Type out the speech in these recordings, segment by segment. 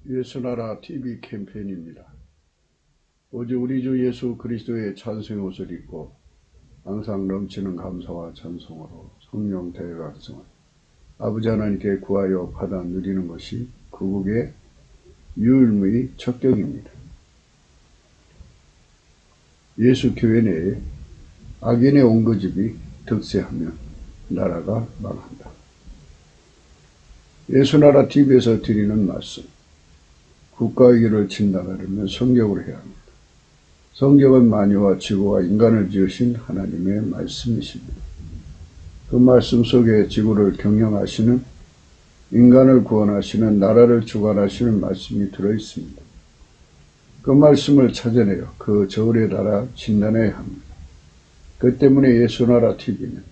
예수나라 TV 캠페인입니다. 오직 우리 주 예수 그리스도의 찬송의 옷을 입고 항상 넘치는 감사와 찬송으로 성령 대각성을 아버지 하나님께 구하여 받아 누리는 것이 구국의 유일무이 척격입니다. 예수 교회 내에 악인의 온거집이 득세하면 나라가 망한다. 예수나라 TV에서 드리는 말씀, 국가의 길을 진단하려면 성경으로 해야 합니다. 성경은 만유와 지구와 인간을 지으신 하나님의 말씀이십니다. 그 말씀 속에 지구를 경영하시는, 인간을 구원하시는, 나라를 주관하시는 말씀이 들어있습니다. 그 말씀을 찾아내어 그 저울에 달아 진단해야 합니다. 그 때문에 예수나라 TV는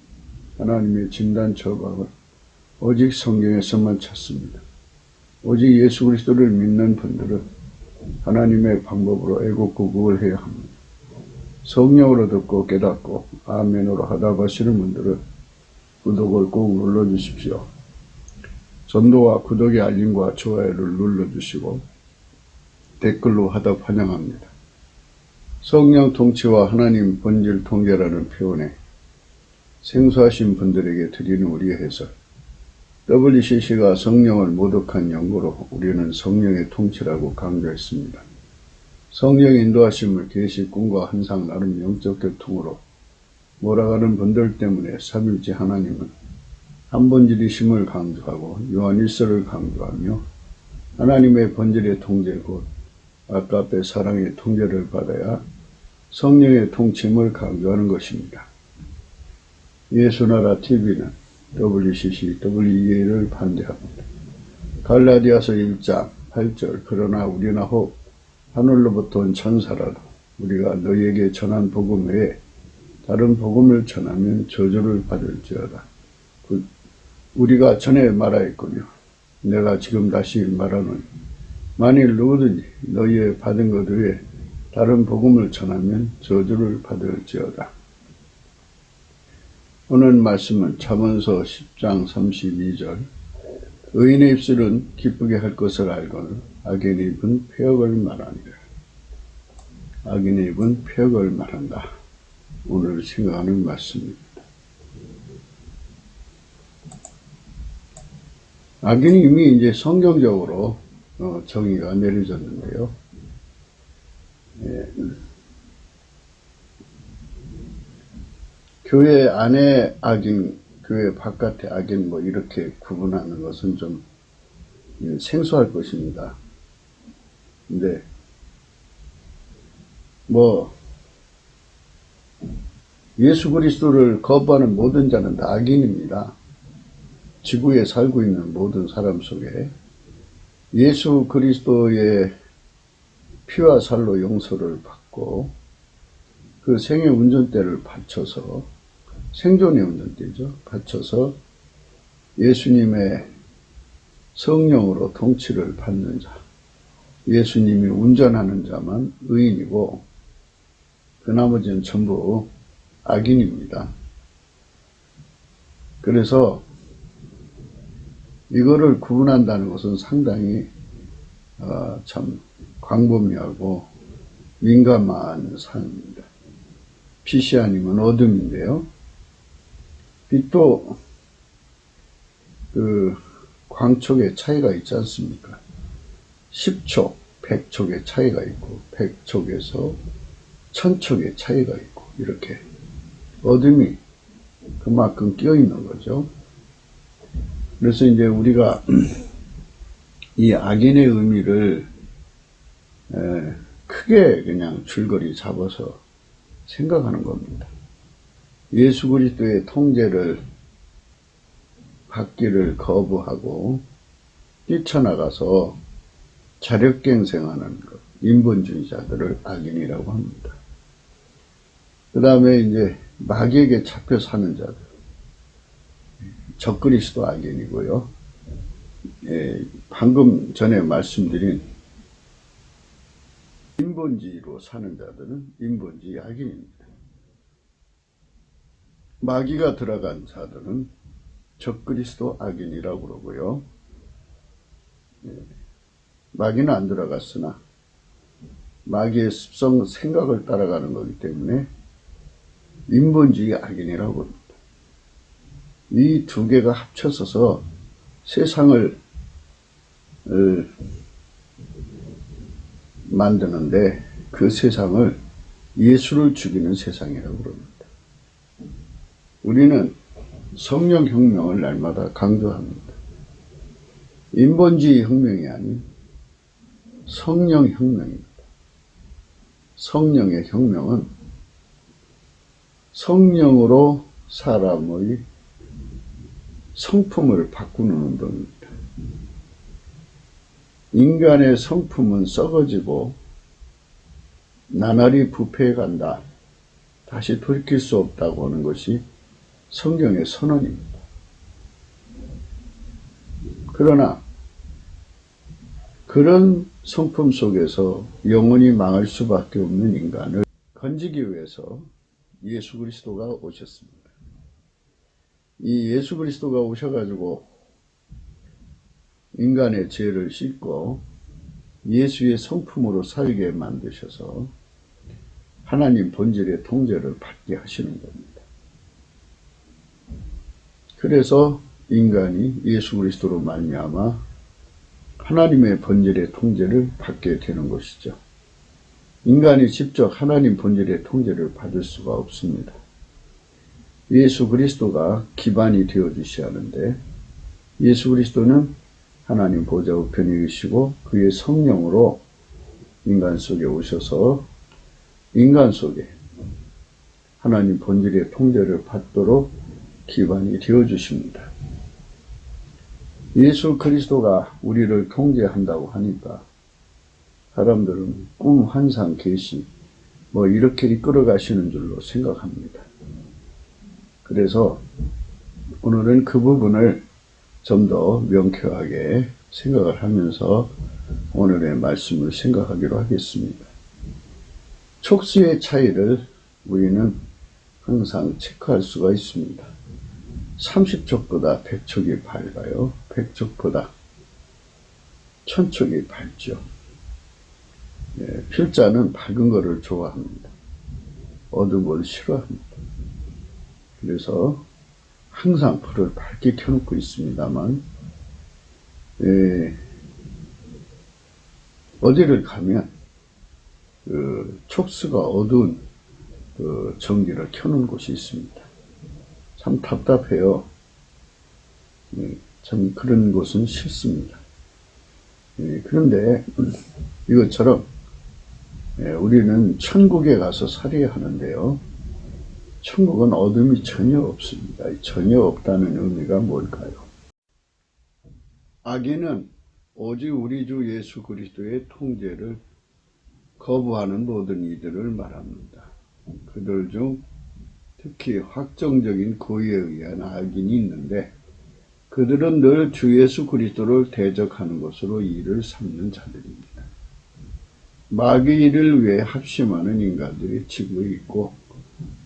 하나님의 진단 처방을 오직 성경에서만 찾습니다. 오직 예수 그리스도를 믿는 분들은 하나님의 방법으로 애국구국을 해야 합니다. 성령으로 듣고 깨닫고 아멘으로 하답하시는 분들은 구독을 꼭 눌러주십시오. 전도와 구독의 알림과 좋아요를 눌러주시고 댓글로 하답 환영합니다. 성령 통치와 하나님 본질 통제라는 표현에 생소하신 분들에게 드리는 우리의 해설, WCC가 성령을 모독한 연구로 우리는 성령의 통치라고 강조했습니다. 성령의 인도하심을 계시, 꿈과 환상, 나름 영적 교통으로 몰아가는 분들 때문에 삼일째 하나님은 한본질이심을 강조하고 요한일서를 강조하며 하나님의 본질의 통제 곧 아까페 사랑의 통제를 받아야 성령의 통치임을 강조하는 것입니다. 예수나라 TV는 WCC, WEA를 반대합니다. 갈라디아서 1장 8절 그러나 우리나 혹 하늘로부터 온 천사라도 우리가 너희에게 전한 복음 외에 다른 복음을 전하면 저주를 받을지어다. 우리가 전에 말하였군요. 내가 지금 다시 말하노니 만일 누구든지 너희의 받은 것 외에 다른 복음을 전하면 저주를 받을지어다. 오늘 말씀은 잠언서 10장 32절 의인의 입술은 기쁘게 할 것을 알거늘 악인의 입은 폐역을 말하니라. 악인의 입은 폐역을 말한다. 오늘 생각하는 말씀입니다. 악인이 이미 이제 성경적으로 정의가 내려졌는데요. 교회 안에 악인, 교회 바깥의 악인 이렇게 구분하는 것은 좀 생소할 것입니다. 근데 예수 그리스도를 거부하는 모든 자는 다 악인입니다. 지구에 살고 있는 모든 사람 속에 예수 그리스도의 피와 살로 용서를 받고 그 생의 운전대를 바쳐서 생존의 운전대죠. 바쳐서 예수님의 성령으로 통치를 받는 자, 예수님이 운전하는 자만 의인이고 그 나머지는 전부 악인입니다. 그래서 이거를 구분한다는 것은 상당히 참 광범위하고 민감한 사항입니다. 빛이 아니면 어둠인데요. 빛도 그 광촉의 차이가 있지 않습니까? 10촉, 100촉의 차이가 있고 100촉에서 1000촉의 차이가 있고 이렇게 어둠이 그만큼 끼어 있는 거죠. 그래서 이제 우리가 이 악인의 의미를 크게 그냥 줄거리 잡아서 생각하는 겁니다. 예수 그리스도의 통제를 받기를 거부하고 뛰쳐나가서 자력갱생하는 것, 인본주의자들을 악인이라고 합니다. 그 다음에 이제 마귀에게 잡혀 사는 자들, 적그리스도 악인이고요. 방금 전에 말씀드린 인본주의로 사는 자들은 인본주의 악인입니다. 마귀가 들어간 자들은 적그리스도 악인이라고 그러고요. 마귀는 안 들어갔으나 마귀의 습성 생각을 따라가는 거기 때문에 인본주의 악인이라고 합니다. 이 두 개가 합쳐서서 세상을 만드는데 그 세상을 예수를 죽이는 세상이라고 그럽니다. 우리는 성령 혁명을 날마다 강조합니다. 인본주의 혁명이 아닌 성령 혁명입니다. 성령의 혁명은 성령으로 사람의 성품을 바꾸는 운동입니다. 인간의 성품은 썩어지고 나날이 부패해 간다. 다시 돌이킬 수 없다고 하는 것이 성경의 선언입니다. 그러나 그런 성품 속에서 영원히 망할 수밖에 없는 인간을 건지기 위해서 예수 그리스도가 오셨습니다. 이 예수 그리스도가 오셔가지고 인간의 죄를 씻고 예수의 성품으로 살게 만드셔서 하나님 본질의 통제를 받게 하시는 겁니다. 그래서 인간이 예수 그리스도로 말미암아 하나님의 본질의 통제를 받게 되는 것이죠. 인간이 직접 하나님 본질의 통제를 받을 수가 없습니다. 예수 그리스도가 기반이 되어주셔야 하는데 예수 그리스도는 하나님 보좌 우편에 계시고 그의 성령으로 인간 속에 오셔서 인간 속에 하나님 본질의 통제를 받도록 기반이 되어주십니다. 예수 그리스도가 우리를 통제한다고 하니까 사람들은 꿈, 환상, 계시 이렇게 이끌어가시는 줄로 생각합니다. 그래서 오늘은 그 부분을 좀 더 명쾌하게 생각을 하면서 오늘의 말씀을 생각하기로 하겠습니다. 촉수의 차이를 우리는 항상 체크할 수가 있습니다. 30촉보다 100촉이 밝아요. 100촉보다 1000촉이 밝죠. 필자는 밝은 것을 좋아합니다. 어두운 걸 싫어합니다. 그래서 항상 불을 밝게 켜놓고 있습니다만 어디를 가면 촉수가 어두운 전기를 켜놓은 곳이 있습니다. 참 답답해요. 참 그런 곳은 싫습니다. 그런데 이것처럼 우리는 천국에 가서 살아야 하는데요. 천국은 어둠이 전혀 없습니다. 전혀 없다는 의미가 뭘까요? 악인은 오직 우리 주 예수 그리스도의 통제를 거부하는 모든 이들을 말합니다. 그들 중 특히 확정적인 고의에 의한 악인이 있는데 그들은 늘 주 예수 그리스도를 대적하는 것으로 이를 삼는 자들입니다. 마귀를 위해 합심하는 인간들이 지구에 있고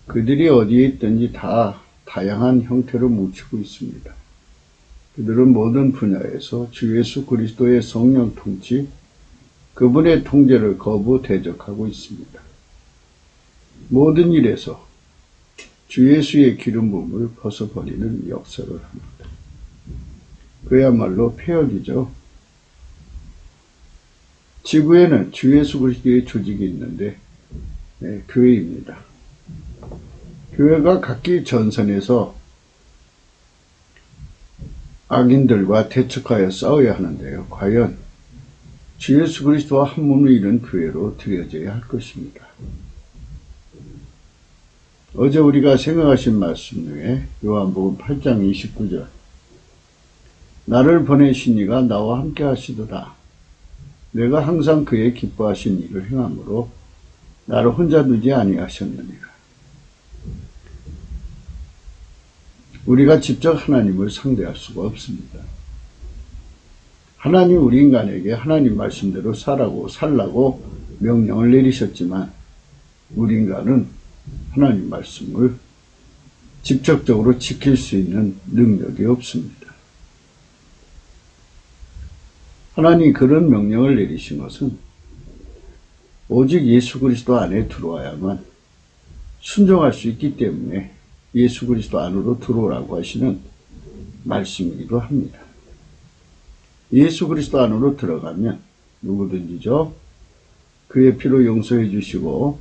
그들이 어디에 있든지 다 다양한 형태로 뭉치고 있습니다. 그들은 모든 분야에서 주 예수 그리스도의 성령 통치, 그분의 통제를 거부 대적하고 있습니다. 모든 일에서 주 예수의 기름 부음을 벗어버리는 역사를 합니다. 그야말로 폐역이죠. 지구에는 주 예수 그리스도의 조직이 있는데 교회입니다. 교회가 각기 전선에서 악인들과 대척하여 싸워야 하는데요. 과연 주 예수 그리스도와 한 몸을 이룬 교회로 드려져야 할 것입니다. 어제 우리가 생각하신 말씀 중에 요한복음 8장 29절 나를 보내신 이가 나와 함께 하시도다. 내가 항상 그의 기뻐하신 일을 행함으로 나를 혼자 두지 아니하셨느니라. 우리가 직접 하나님을 상대할 수가 없습니다. 하나님 우리 인간에게 하나님 말씀대로 살라고 명령을 내리셨지만 우리 인간은 하나님 말씀을 직접적으로 지킬 수 있는 능력이 없습니다. 하나님이 그런 명령을 내리신 것은 오직 예수 그리스도 안에 들어와야만 순종할 수 있기 때문에 예수 그리스도 안으로 들어오라고 하시는 말씀이기도 합니다. 예수 그리스도 안으로 들어가면 누구든지죠, 그의 피로 용서해 주시고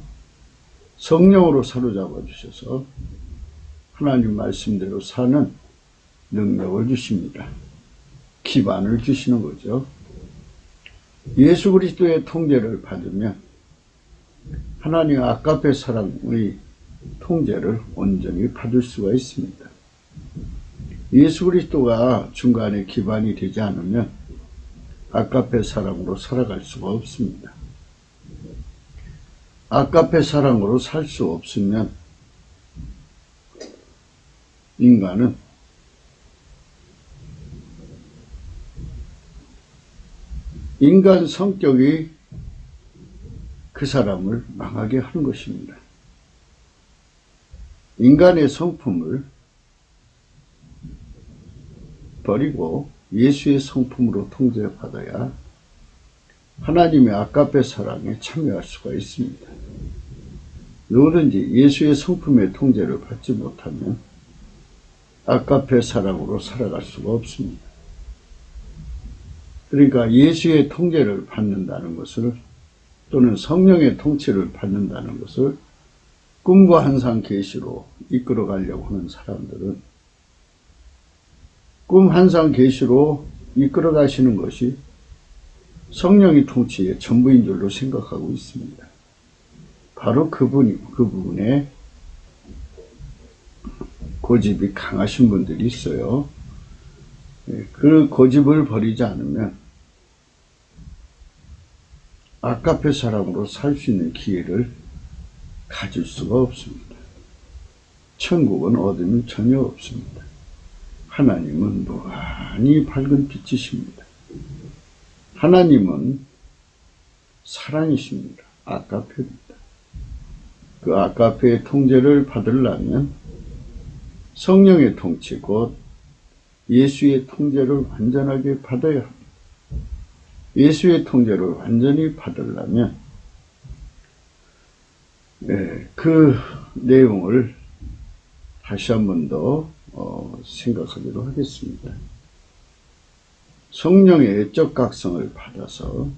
성령으로 사로잡아 주셔서 하나님 말씀대로 사는 능력을 주십니다. 기반을 주시는 거죠. 예수 그리스도의 통제를 받으면 하나님 아가페 사랑의 통제를 온전히 받을 수가 있습니다. 예수 그리스도가 중간에 기반이 되지 않으면 아가페 사랑으로 살아갈 수가 없습니다. 아가페 사랑으로 살 수 없으면 인간은 인간 성격이 그 사람을 망하게 하는 것입니다. 인간의 성품을 버리고 예수의 성품으로 통제받아야 하나님의 아가페 사랑에 참여할 수가 있습니다. 누구든지 예수의 성품의 통제를 받지 못하면 아가페 사랑으로 살아갈 수가 없습니다. 그러니까 예수의 통제를 받는다는 것을, 또는 성령의 통치를 받는다는 것을 꿈과 환상 계시로 이끌어 가려고 하는 사람들은 꿈 환상 계시로 이끌어 가시는 것이 성령의 통치의 전부인 줄로 생각하고 있습니다. 바로 그 부분에 고집이 강하신 분들이 있어요. 그 고집을 버리지 않으면 아가페 사랑으로 살 수 있는 기회를 가질 수가 없습니다. 천국은 어둠이 전혀 없습니다. 하나님은 무한히 밝은 빛이십니다. 하나님은 사랑이십니다. 아가페입니다. 그 아가페의 통제를 받으려면 성령의 통치, 곧 예수의 통제를 완전하게 받아야 합니다. 예수의 통제를 완전히 받으려면 그 내용을 다시 한 번 더 생각하기로 하겠습니다. 성령의 애적 각성을 받아서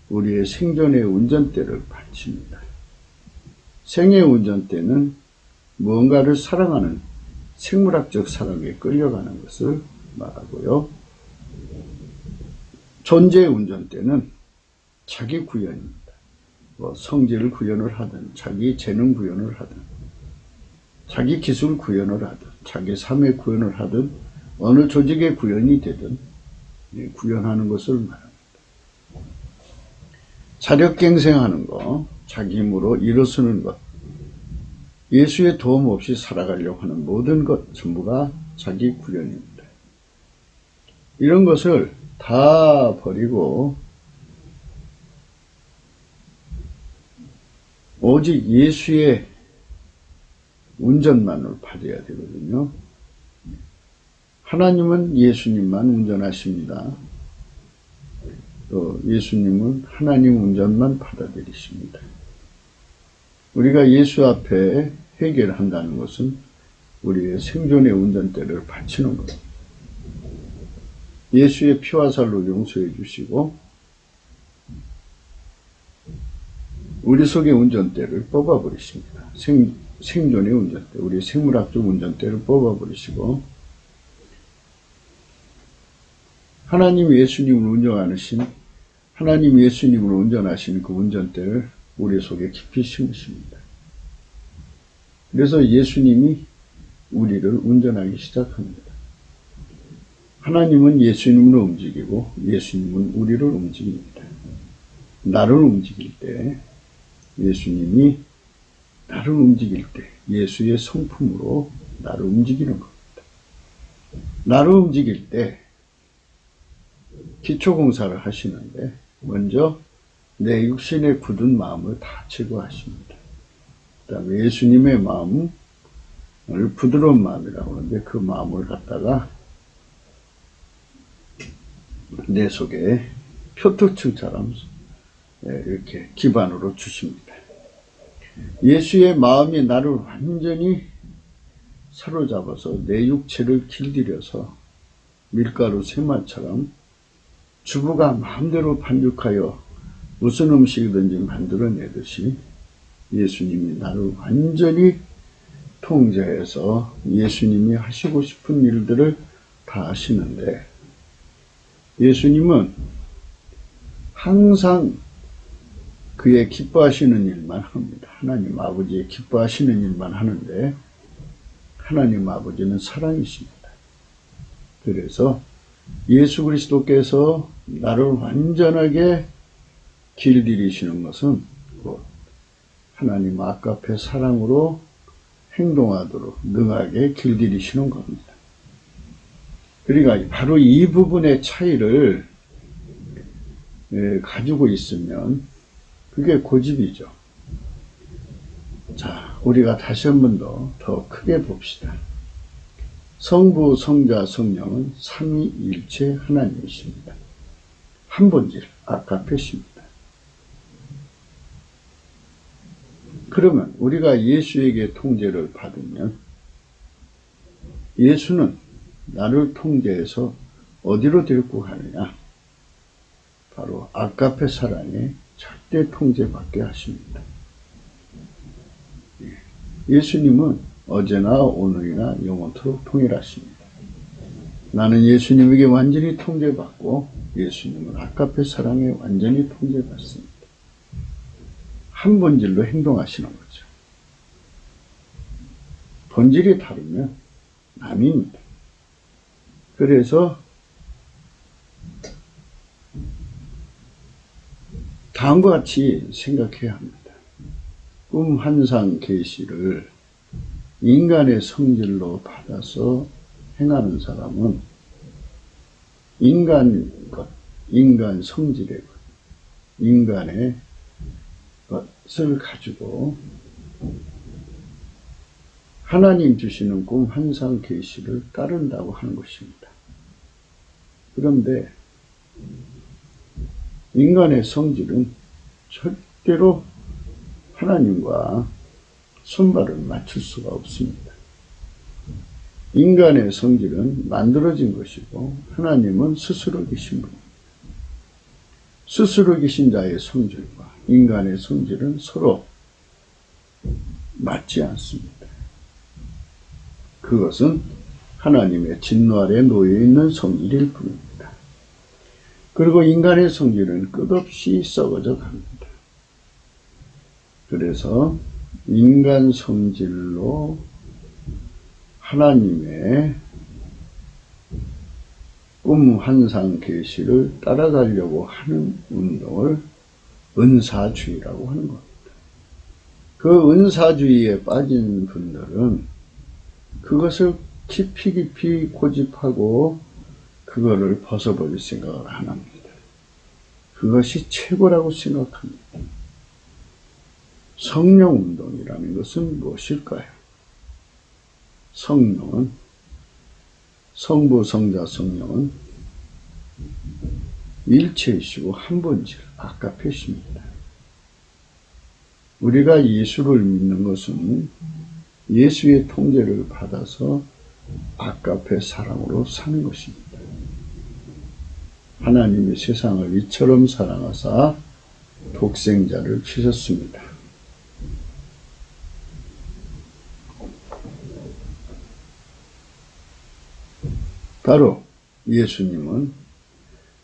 우리의 생존의 운전대를 바칩니다. 생의 운전대는 무언가를 사랑하는 생물학적 사랑에 끌려가는 것을 말하고요. 존재의 운전대는 자기 구현입니다. 성질 구현을 하든, 자기 재능 구현을 하든, 자기 기술 구현을 하든, 자기 삶의 구현을 하든, 어느 조직의 구현이 되든 구현하는 것을 말합니다. 자력갱생하는 것, 자기 힘으로 일어서는 것, 예수의 도움 없이 살아가려고 하는 모든 것 전부가 자기 구현입니다. 이런 것을 다 버리고 오직 예수의 운전만을 받아야 되거든요. 하나님은 예수님만 운전하십니다. 또 예수님은 하나님 운전만 받아들이십니다. 우리가 예수 앞에 해결한다는 것은 우리의 생존의 운전대를 바치는 것. 예수의 피와 살로 용서해 주시고 우리 속의 운전대를 뽑아버리십니다. 생존의 운전대, 우리 생물학적 운전대를 뽑아버리시고 하나님 예수님으로 운전하시는 그 운전대를 우리 속에 깊이 심으십니다. 그래서 예수님이 우리를 운전하기 시작합니다. 하나님은 예수님으로 움직이고 예수님은 우리를 움직입니다. 나를 움직일 때, 예수님이 나를 움직일 때 예수의 성품으로 나를 움직이는 겁니다. 나를 움직일 때 기초공사를 하시는데 먼저 내 육신의 굳은 마음을 다 제거하십니다. 그 다음에 예수님의 마음을 부드러운 마음이라고 하는데 그 마음을 갖다가 내 속에 표토층처럼 이렇게 기반으로 주십니다. 예수의 마음이 나를 완전히 사로잡아서 내 육체를 길들여서 밀가루 세마처럼 주부가 마음대로 반죽하여 무슨 음식이든지 만들어내듯이 예수님이 나를 완전히 통제해서 예수님이 하시고 싶은 일들을 다 하시는데, 예수님은 항상 그의 기뻐하시는 일만 합니다. 하나님 아버지의 기뻐하시는 일만 하는데, 하나님 아버지는 사랑이십니다. 그래서 예수 그리스도께서 나를 완전하게 길들이시는 것은 곧 하나님 아까페 사랑으로 행동하도록 능하게 길들이시는 겁니다. 그러니까 바로 이 부분의 차이를 가지고 있으면 그게 고집이죠. 자, 우리가 다시 한 번 더 크게 봅시다. 성부, 성자, 성령은 삼위일체 하나님이십니다. 한 본질, 아까페십니다. 그러면 우리가 예수에게 통제를 받으면 예수는 나를 통제해서 어디로 데리고 가느냐? 바로 아까페 사랑에 절대 통제받게 하십니다. 예수님은 어제나 오늘이나 영원토록 통일하십니다. 나는 예수님에게 완전히 통제받고 예수님은 아까페 사랑에 완전히 통제받습니다. 한 본질로 행동하시는 거죠. 본질이 다르면 남입니다. 그래서 다음과 같이 생각해야 합니다. 꿈 환상 계시를 인간의 성질로 받아서 행하는 사람은 인간 성질의 것, 인간의 것을 가지고 하나님 주시는 꿈 환상 계시를 따른다고 하는 것입니다. 그런데 인간의 성질은 절대로 하나님과 손발을 맞출 수가 없습니다. 인간의 성질은 만들어진 것이고 하나님은 스스로 계신 분입니다. 스스로 계신 자의 성질과 인간의 성질은 서로 맞지 않습니다. 그것은 하나님의 진노 아래 놓여있는 성질일 뿐입니다. 그리고 인간의 성질은 끝없이 썩어져 갑니다. 그래서 인간 성질로 하나님의 꿈 환상 계시를 따라가려고 하는 운동을 은사주의라고 하는 겁니다. 그 은사주의에 빠진 분들은 그것을 깊이 고집하고 그거를 벗어버릴 생각을 안 합니다. 그것이 최고라고 생각합니다. 성령운동이라는 것은 무엇일까요? 성령은, 성부, 성자, 성령은 일체이시고 한 본질, 아까페십니다. 우리가 예수를 믿는 것은 예수의 통제를 받아서 아까페 사랑으로 사는 것입니다. 하나님이 세상을 이처럼 사랑하사 독생자를 주셨습니다. 바로 예수님은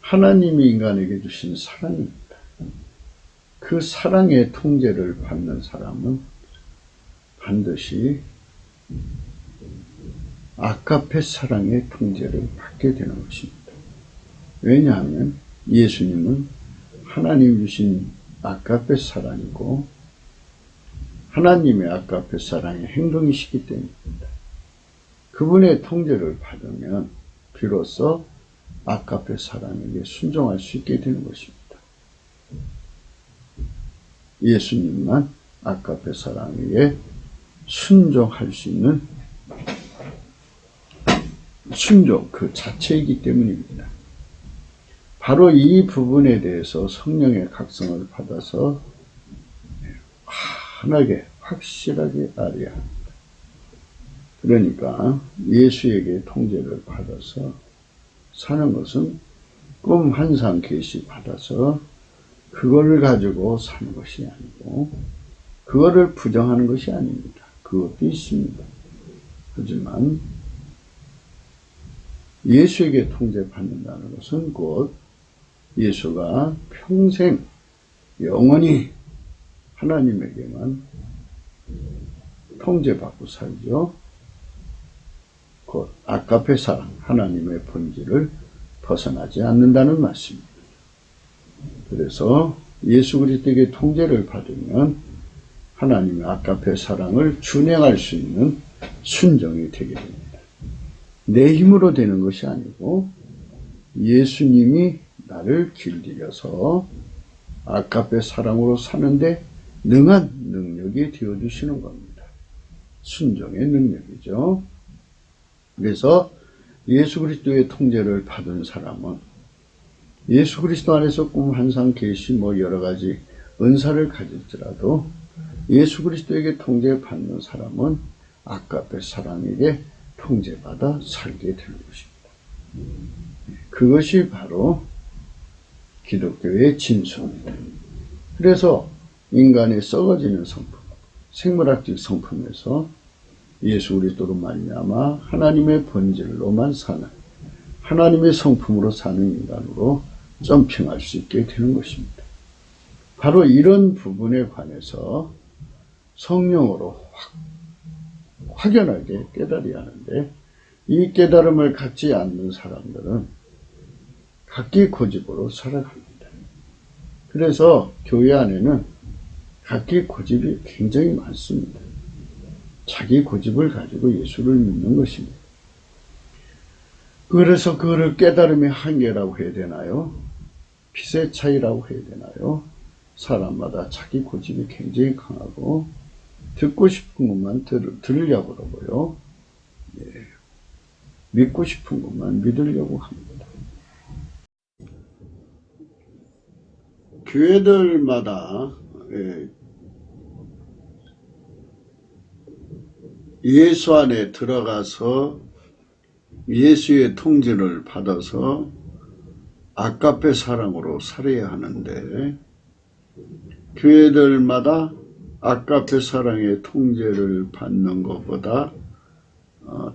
하나님이 인간에게 주신 사랑입니다. 그 사랑의 통제를 받는 사람은 반드시 아까페 사랑의 통제를 받게 되는 것입니다. 왜냐하면 예수님은 하나님 주신 아까페 사랑이고 하나님의 아까페 사랑의 행동이시기 때문입니다. 그분의 통제를 받으면 비로소 아까페 사랑에게 순종할 수 있게 되는 것입니다. 예수님만 아까페 사랑에게 순종할 수 있는 순종 그 자체이기 때문입니다. 바로 이 부분에 대해서 성령의 각성을 받아서 환하게 확실하게 알아야 합니다. 그러니까 예수에게 통제를 받아서 사는 것은 꿈 환상 계시 받아서 그거를 가지고 사는 것이 아니고 그거를 부정하는 것이 아닙니다. 그것도 있습니다. 하지만 예수에게 통제받는다는 것은 곧 예수가 평생 영원히 하나님에게만 통제받고 살죠. 곧 아까페 사랑, 하나님의 본질을 벗어나지 않는다는 말씀입니다. 그래서 예수 그리스도에게 통제를 받으면 하나님의 아까페 사랑을 준행할 수 있는 순종이 되게 됩니다. 내 힘으로 되는 것이 아니고 예수님이 나를 길들여서 아까페 사랑으로 사는데 능한 능력이 되어주시는 겁니다. 순종의 능력이죠. 그래서 예수 그리스도의 통제를 받은 사람은 예수 그리스도 안에서 꿈, 환상, 계시 여러 가지 은사를 가질지라도 예수 그리스도에게 통제받는 사람은 아까페 사랑에게 통제받아 살게 되는 것입니다. 그것이 바로 기독교의 진수입니다. 그래서 인간의 썩어지는 성품, 생물학적 성품에서 예수 그리스도로 말미암아 하나님의 본질로만 사는 하나님의 성품으로 사는 인간으로 점핑할 수 있게 되는 것입니다. 바로 이런 부분에 관해서 성령으로 확연하게 깨달아야 하는데 이 깨달음을 갖지 않는 사람들은 각기 고집으로 살아갑니다. 그래서 교회 안에는 각기 고집이 굉장히 많습니다. 자기 고집을 가지고 예수를 믿는 것입니다. 그래서 그거를 깨달음의 한계라고 해야 되나요? 빛의 차이라고 해야 되나요? 사람마다 자기 고집이 굉장히 강하고 듣고 싶은 것만 들으려고 그러고요. 믿고 싶은 것만 믿으려고 합니다. 교회들마다 예수 안에 들어가서 예수의 통제를 받아서 아까페 사랑으로 살아야 하는데 교회들마다 아까페 사랑의 통제를 받는 것보다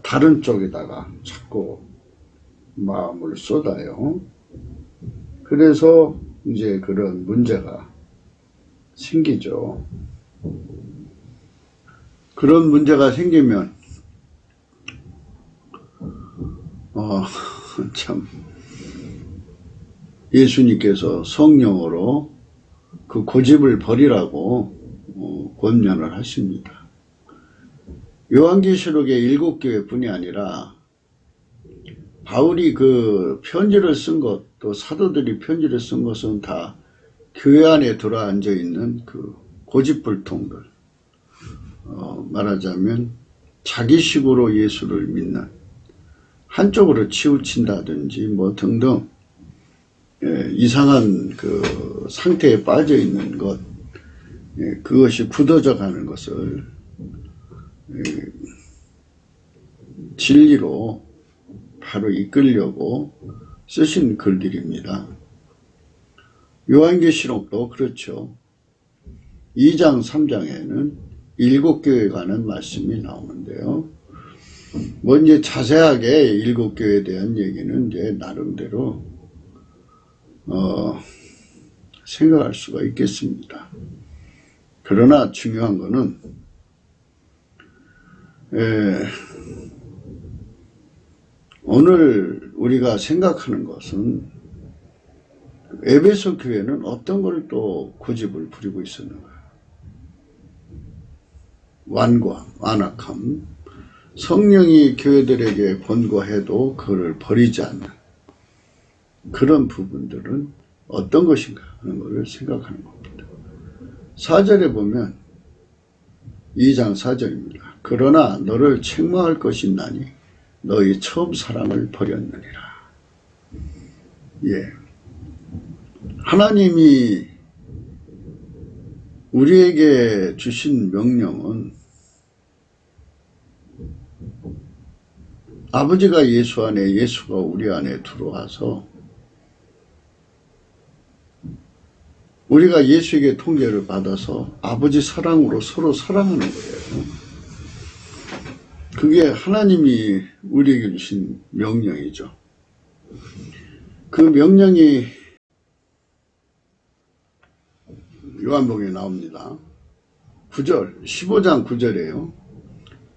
다른 쪽에다가 자꾸 마음을 쏟아요. 그래서 이제 그런 문제가 생기죠. 그런 문제가 생기면 참 예수님께서 성령으로 그 고집을 버리라고 권면을 하십니다. 요한계시록의 7교회뿐이 아니라 바울이 그 편지를 쓴 것, 또 사도들이 편지를 쓴 것은 다 교회 안에 들어앉아 있는 그 고집불통들, 말하자면 자기식으로 예수를 믿는, 한쪽으로 치우친다든지 등등 이상한 그 상태에 빠져 있는 것, 그것이 굳어져 가는 것을 진리로 바로 이끌려고 쓰신 글들입니다. 요한계시록도 그렇죠. 2장 3장에는 7교회에 관한 말씀이 나오는데요. 이제 자세하게 7교회에 대한 얘기는 이제 나름대로 생각할 수가 있겠습니다. 그러나 중요한 거는 오늘 우리가 생각하는 것은 에베소 교회는 어떤 걸 또 고집을 부리고 있었는가? 완고함, 완악함, 성령이 교회들에게 권고해도 그걸 버리지 않는 그런 부분들은 어떤 것인가 하는 것을 생각하는 겁니다. 4절에 보면 2장 4절입니다. 그러나 너를 책망할 것이 있나니 너희 처음 사랑을 버렸느니라. 하나님이 우리에게 주신 명령은 아버지가 예수 안에, 예수가 우리 안에 들어와서 우리가 예수에게 통제를 받아서 아버지 사랑으로 서로 사랑하는 거예요. 그게 하나님이 우리에게 주신 명령이죠. 그 명령이 요한복음에 나옵니다. 9절, 15장 9절이에요.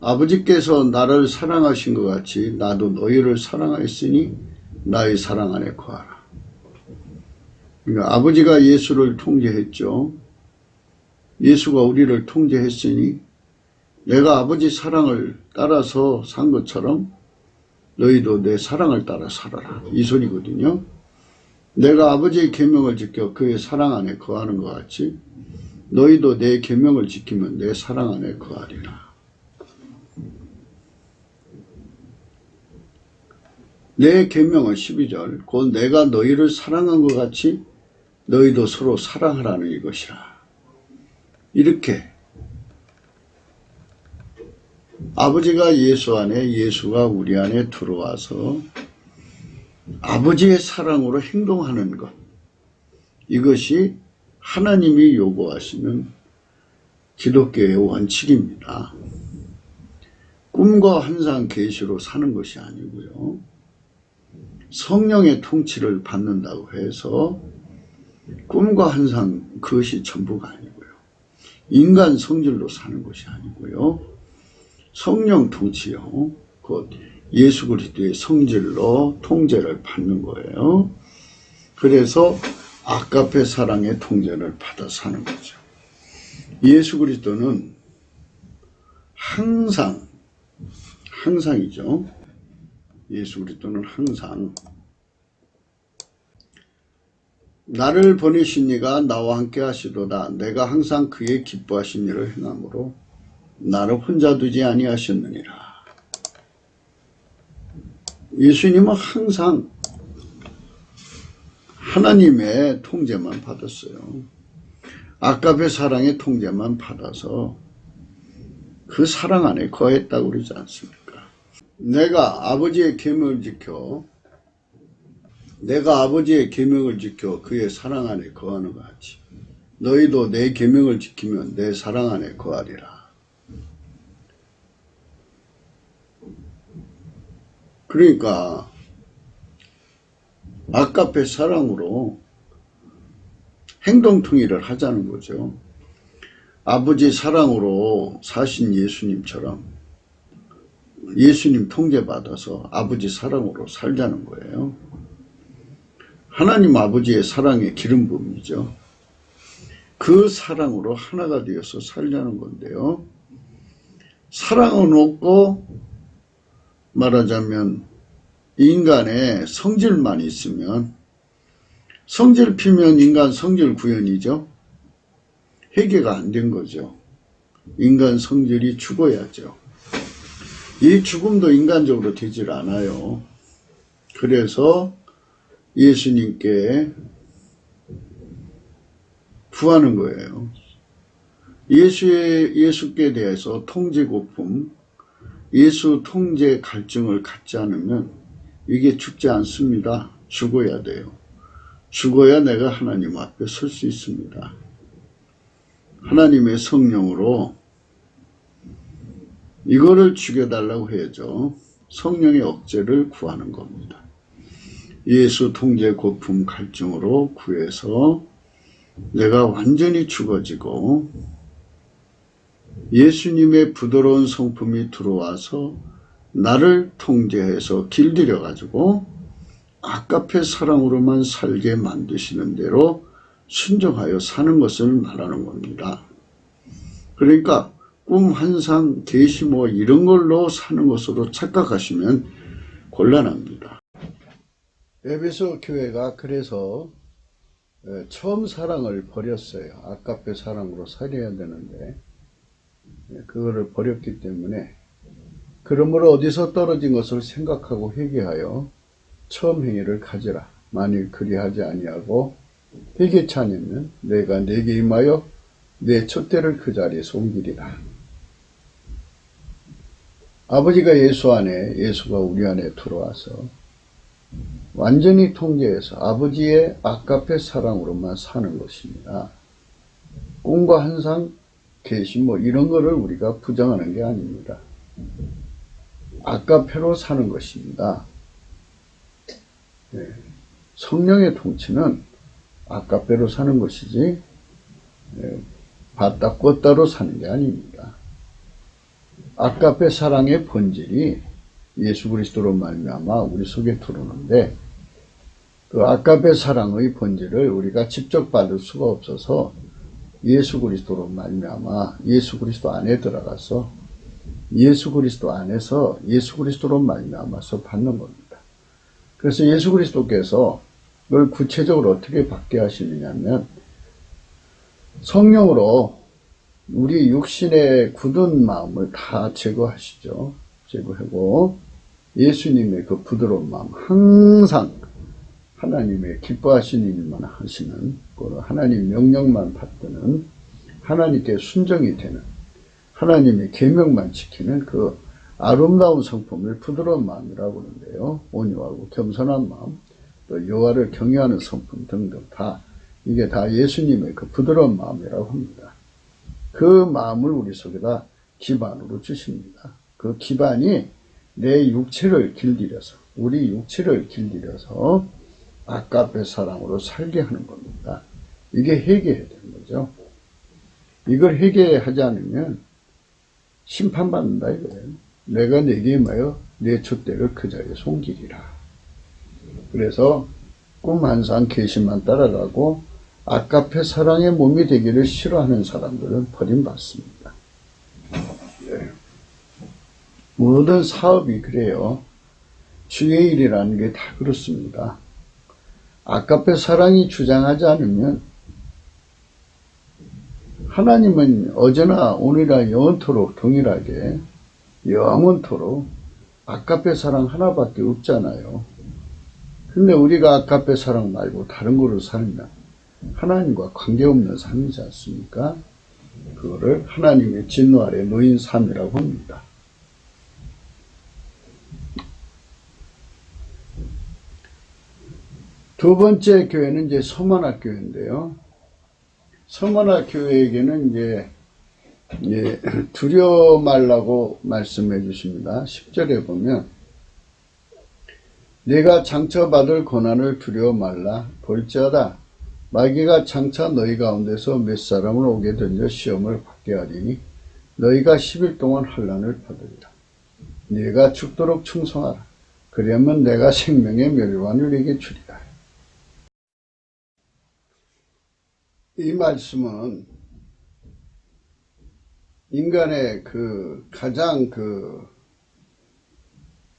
아버지께서 나를 사랑하신 것 같이 나도 너희를 사랑하였으니 나의 사랑 안에 거하라. 그러니까 아버지가 예수를 통제했죠. 예수가 우리를 통제했으니 내가 아버지 사랑을 따라서 산 것처럼 너희도 내 사랑을 따라 살아라. 이 소리거든요. 내가 아버지의 계명을 지켜 그의 사랑 안에 거하는 것 같이 너희도 내 계명을 지키면 내 사랑 안에 거하리라. 내 계명은 12절 곧 내가 너희를 사랑한 것 같이 너희도 서로 사랑하라는 이것이라. 이렇게 아버지가 예수 안에, 예수가 우리 안에 들어와서 아버지의 사랑으로 행동하는 것, 이것이 하나님이 요구하시는 기독교의 원칙입니다. 꿈과 환상 계시로 사는 것이 아니고요. 성령의 통치를 받는다고 해서 꿈과 환상 그것이 전부가 아니고요. 인간 성질로 사는 것이 아니고요. 성령 통치요. 곧 예수 그리스도의 성질로 통제를 받는 거예요. 그래서 아가페 사랑의 통제를 받아 사는 거죠. 예수 그리스도는 항상이죠. 예수 그리스도는 항상 나를 보내신 이가 나와 함께 하시도다. 내가 항상 그의 기뻐하신 일을 행함으로 나를 혼자 두지 아니하셨느니라. 예수님은 항상 하나님의 통제만 받았어요. 아가페 사랑의 통제만 받아서 그 사랑 안에 거했다고 그러지 않습니까? 내가 아버지의 계명을 지켜 그의 사랑 안에 거하는 것 같이 너희도 내 계명을 지키면 내 사랑 안에 거하리라. 그러니까 아가페 사랑으로 행동통일을 하자는 거죠. 아버지 사랑으로 사신 예수님처럼 예수님 통제받아서 아버지 사랑으로 살자는 거예요. 하나님 아버지의 사랑의 기름 부음이죠. 그 사랑으로 하나가 되어서 살자는 건데요. 사랑은 없고 말하자면 인간의 성질만 있으면 성질 피면 인간 성질 구현이죠. 해결가 안 된 거죠. 인간 성질이 죽어야죠. 이 죽음도 인간적으로 되질 않아요. 그래서 예수님께 구하는 거예요. 예수께 대해서 통제 고품, 예수 통제 갈증을 갖지 않으면 이게 죽지 않습니다. 죽어야 돼요. 죽어야 내가 하나님 앞에 설 수 있습니다. 하나님의 성령으로 이거를 죽여달라고 해야죠. 성령의 억제를 구하는 겁니다. 예수 통제 고품 갈증으로 구해서 내가 완전히 죽어지고 예수님의 부드러운 성품이 들어와서 나를 통제해서 길들여 가지고 아가페 사랑으로만 살게 만드시는 대로 순종하여 사는 것을 말하는 겁니다. 그러니까 꿈, 환상, 계시 뭐 이런 걸로 사는 것으로 착각하시면 곤란합니다. 에베소 교회가 그래서 처음 사랑을 버렸어요. 아가페 사랑으로 살아야 되는데 그거를 버렸기 때문에 그러므로 어디서 떨어진 것을 생각하고 회개하여 처음 행위를 가지라. 만일 그리하지 아니하고 회개치 않으면 내가 네게 임하여 내 촛대를 그 자리에서 옮기리라. 아버지가 예수 안에, 예수가 우리 안에 들어와서 완전히 통제해서 아버지의 아까페 사랑으로만 사는 것입니다. 꿈과 환상, 계시 이런 거를 우리가 부정하는 게 아닙니다. 아까페로 사는 것입니다. 네. 성령의 통치는 아까페로 사는 것이지 봤다 껐다로 사는 게 아닙니다. 아까페 사랑의 본질이 예수 그리스도로 말미암아 우리 속에 들어오는데 그 아까페 사랑의 본질을 우리가 직접 받을 수가 없어서 예수 그리스도로 말미암아 예수 그리스도 안에 들어가서 예수 그리스도 안에서 예수 그리스도로 말미암아서 받는 겁니다. 그래서 예수 그리스도께서 그걸 구체적으로 어떻게 받게 하시느냐면 성령으로 우리 육신의 굳은 마음을 다 제거하시죠. 제거하고 예수님의 그 부드러운 마음, 항상 하나님의 기뻐하시는 일만 하시는, 하나님 명령만 받드는, 하나님께 순종이 되는, 하나님의 계명만 지키는 그 아름다운 성품을 부드러운 마음이라고 하는데요. 온유하고 겸손한 마음, 또 여호와를 경외하는 성품 등등 다 이게 다 예수님의 그 부드러운 마음이라고 합니다. 그 마음을 우리 속에다 기반으로 주십니다. 그 기반이 내 육체를 길들여서 우리 육체를 길들여서 아까페 사랑으로 살게 하는 겁니다. 이게 회개해야 되는 거죠. 이걸 회개하지 않으면 심판받는다 이거예요. 내가 네게 임하여 내 촛대를 그 자리에서 옮기리라. 그래서 꿈 환상 계시만 따라가고 아까페 사랑의 몸이 되기를 싫어하는 사람들은 버림받습니다. 네. 모든 사업이 그래요. 주의 일이라는 게 다 그렇습니다. 아까페 사랑이 주장하지 않으면 하나님은 어제나 오늘이나 영원토록 동일하게 영원토록 아까페 사랑 하나밖에 없잖아요. 근데 우리가 아까페 사랑 말고 다른 거로 살면 하나님과 관계없는 삶이지 않습니까? 그거를 하나님의 진노 아래 놓인 삶이라고 합니다. 두 번째 교회는 이제 서머나 교회인데요. 서머나 교회에게는 이제 두려워 말라고 말씀해 주십니다. 10절에 보면 내가 장차 받을 고난을 두려워 말라. 볼지어다 마귀가 장차 너희 가운데서 몇 사람을 오게 던져 시험을 받게 하리니 너희가 10일 동안 환난을 받으리라. 네가 죽도록 충성하라. 그러면 내가 생명의 멸관을 네게 주리라. 이 말씀은 인간의 가장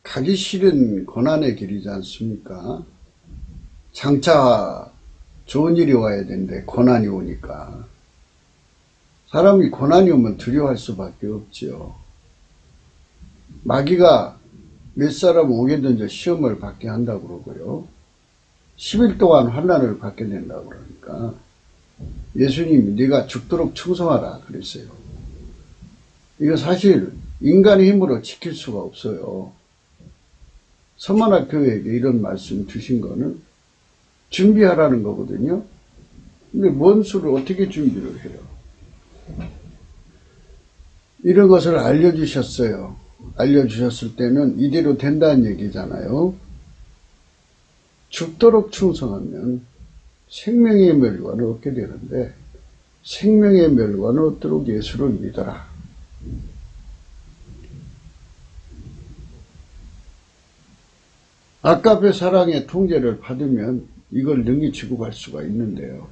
가기 싫은 고난의 길이지 않습니까? 장차 좋은 일이 와야 되는데 고난이 오니까 사람이 고난이 오면 두려워할 수밖에 없지요. 마귀가 몇 사람 오게 던져 시험을 받게 한다고 그러고요. 10일 동안 환난을 받게 된다고 그러니까 예수님이 네가 죽도록 충성하라 그랬어요. 이거 사실 인간의 힘으로 지킬 수가 없어요. 서머나 교회에게 이런 말씀 주신 거는 준비하라는 거거든요. 근데 뭔 수를 어떻게 준비를 해요? 이런 것을 알려주셨어요. 알려주셨을 때는 이대로 된다는 얘기잖아요. 죽도록 충성하면 생명의 멸관을 얻게 되는데 생명의 멸관을 얻도록 예수를 믿어라. 아까페 사랑의 통제를 받으면 이걸 능히 갈 수가 있는데요.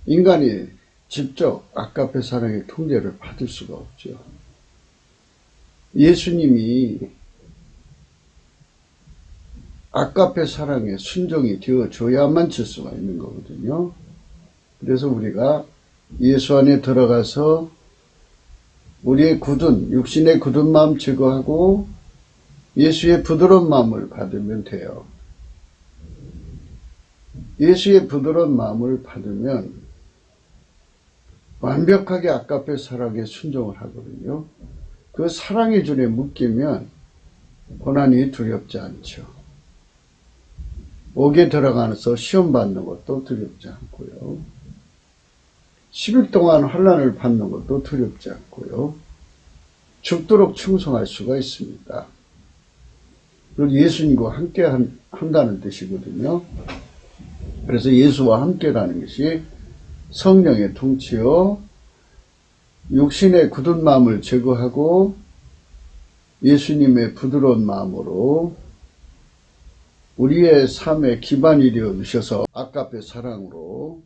인간이 직접 아까페 사랑의 통제를 받을 수가 없죠. 예수님이 아까페 사랑에 순종이 되어줘야만 질 수가 있는 거거든요. 그래서 우리가 예수 안에 들어가서 우리의 육신의 굳은 마음 제거하고 예수의 부드러운 마음을 받으면 돼요. 예수의 부드러운 마음을 받으면 완벽하게 아까페 사랑에 순종을 하거든요. 그 사랑의 줄에 묶이면 고난이 두렵지 않죠. 옥에 들어가서 시험 받는 것도 두렵지 않고요. 10일 동안 환난을 받는 것도 두렵지 않고요. 죽도록 충성할 수가 있습니다. 그리고 예수님과 함께 한다는 뜻이거든요. 그래서 예수와 함께라는 것이 성령의 통치요, 육신의 굳은 마음을 제거하고 예수님의 부드러운 마음으로 우리의 삶의 기반이 되어 주셔서 아까페 사랑으로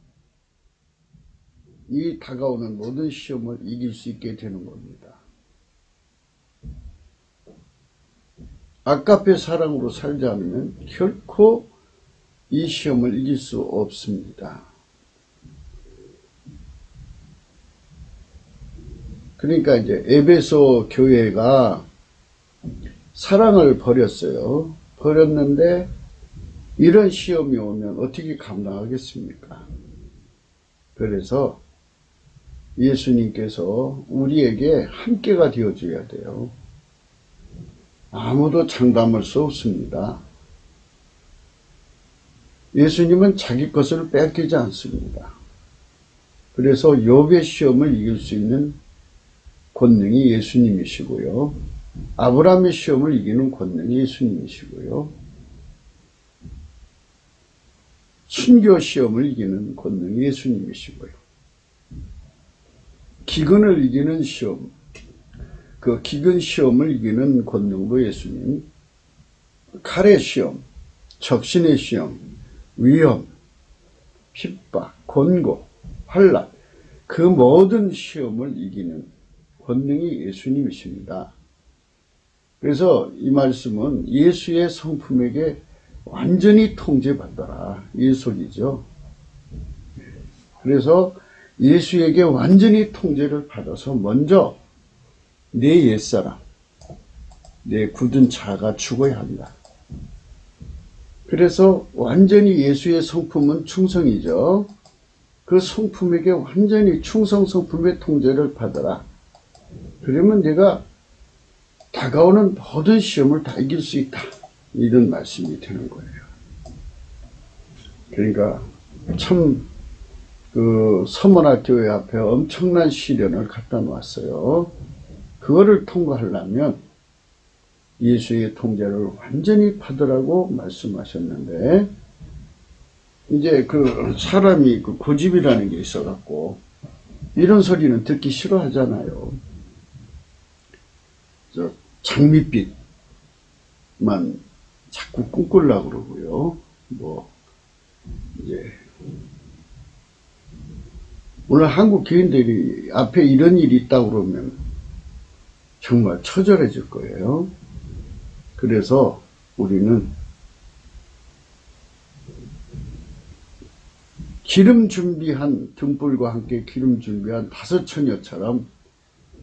이 다가오는 모든 시험을 이길 수 있게 되는 겁니다. 아까페 사랑으로 살지 않으면 결코 이 시험을 이길 수 없습니다. 그러니까 이제 에베소 교회가 사랑을 버렸어요. 버렸는데 이런 시험이 오면 어떻게 감당하겠습니까? 그래서 예수님께서 우리에게 함께가 되어줘야 돼요. 아무도 장담할 수 없습니다. 예수님은 자기 것을 뺏기지 않습니다. 그래서 욥의 시험을 이길 수 있는 권능이 예수님이시고요. 아브라함의 시험을 이기는 권능이 예수님이시고요. 순교 시험을 이기는 권능이 예수님이시고요. 기근을 이기는 시험, 그 기근 시험을 이기는 권능도 예수님, 칼의 시험, 적신의 시험, 위험, 핍박, 권고, 환난, 그 모든 시험을 이기는 권능이 예수님이십니다. 그래서 이 말씀은 예수의 성품에게 완전히 통제받더라, 이 소리죠. 그래서 예수에게 완전히 통제를 받아서 먼저 내 옛사람, 내 굳은 자아가 죽어야 한다. 그래서 완전히 예수의 성품은 충성이죠. 그 성품에게 완전히 충성 성품의 통제를 받아라. 그러면 내가 다가오는 모든 시험을 다 이길 수 있다. 이런 말씀이 되는 거예요. 그러니까 참 그 서문화교회 앞에 엄청난 시련을 갖다 놓았어요. 그거를 통과하려면 예수의 통제를 완전히 받으라고 말씀하셨는데, 이제 그 사람이 그 고집이라는 게 있어갖고 이런 소리는 듣기 싫어하잖아요. 장밋빛만 자꾸 꿈꾸려고 그러고요. 이제 오늘 한국 교인들이 앞에 이런 일이 있다고 그러면 정말 처절해질 거예요. 그래서 우리는 기름 준비한 등불과 함께 기름 준비한 5처녀처럼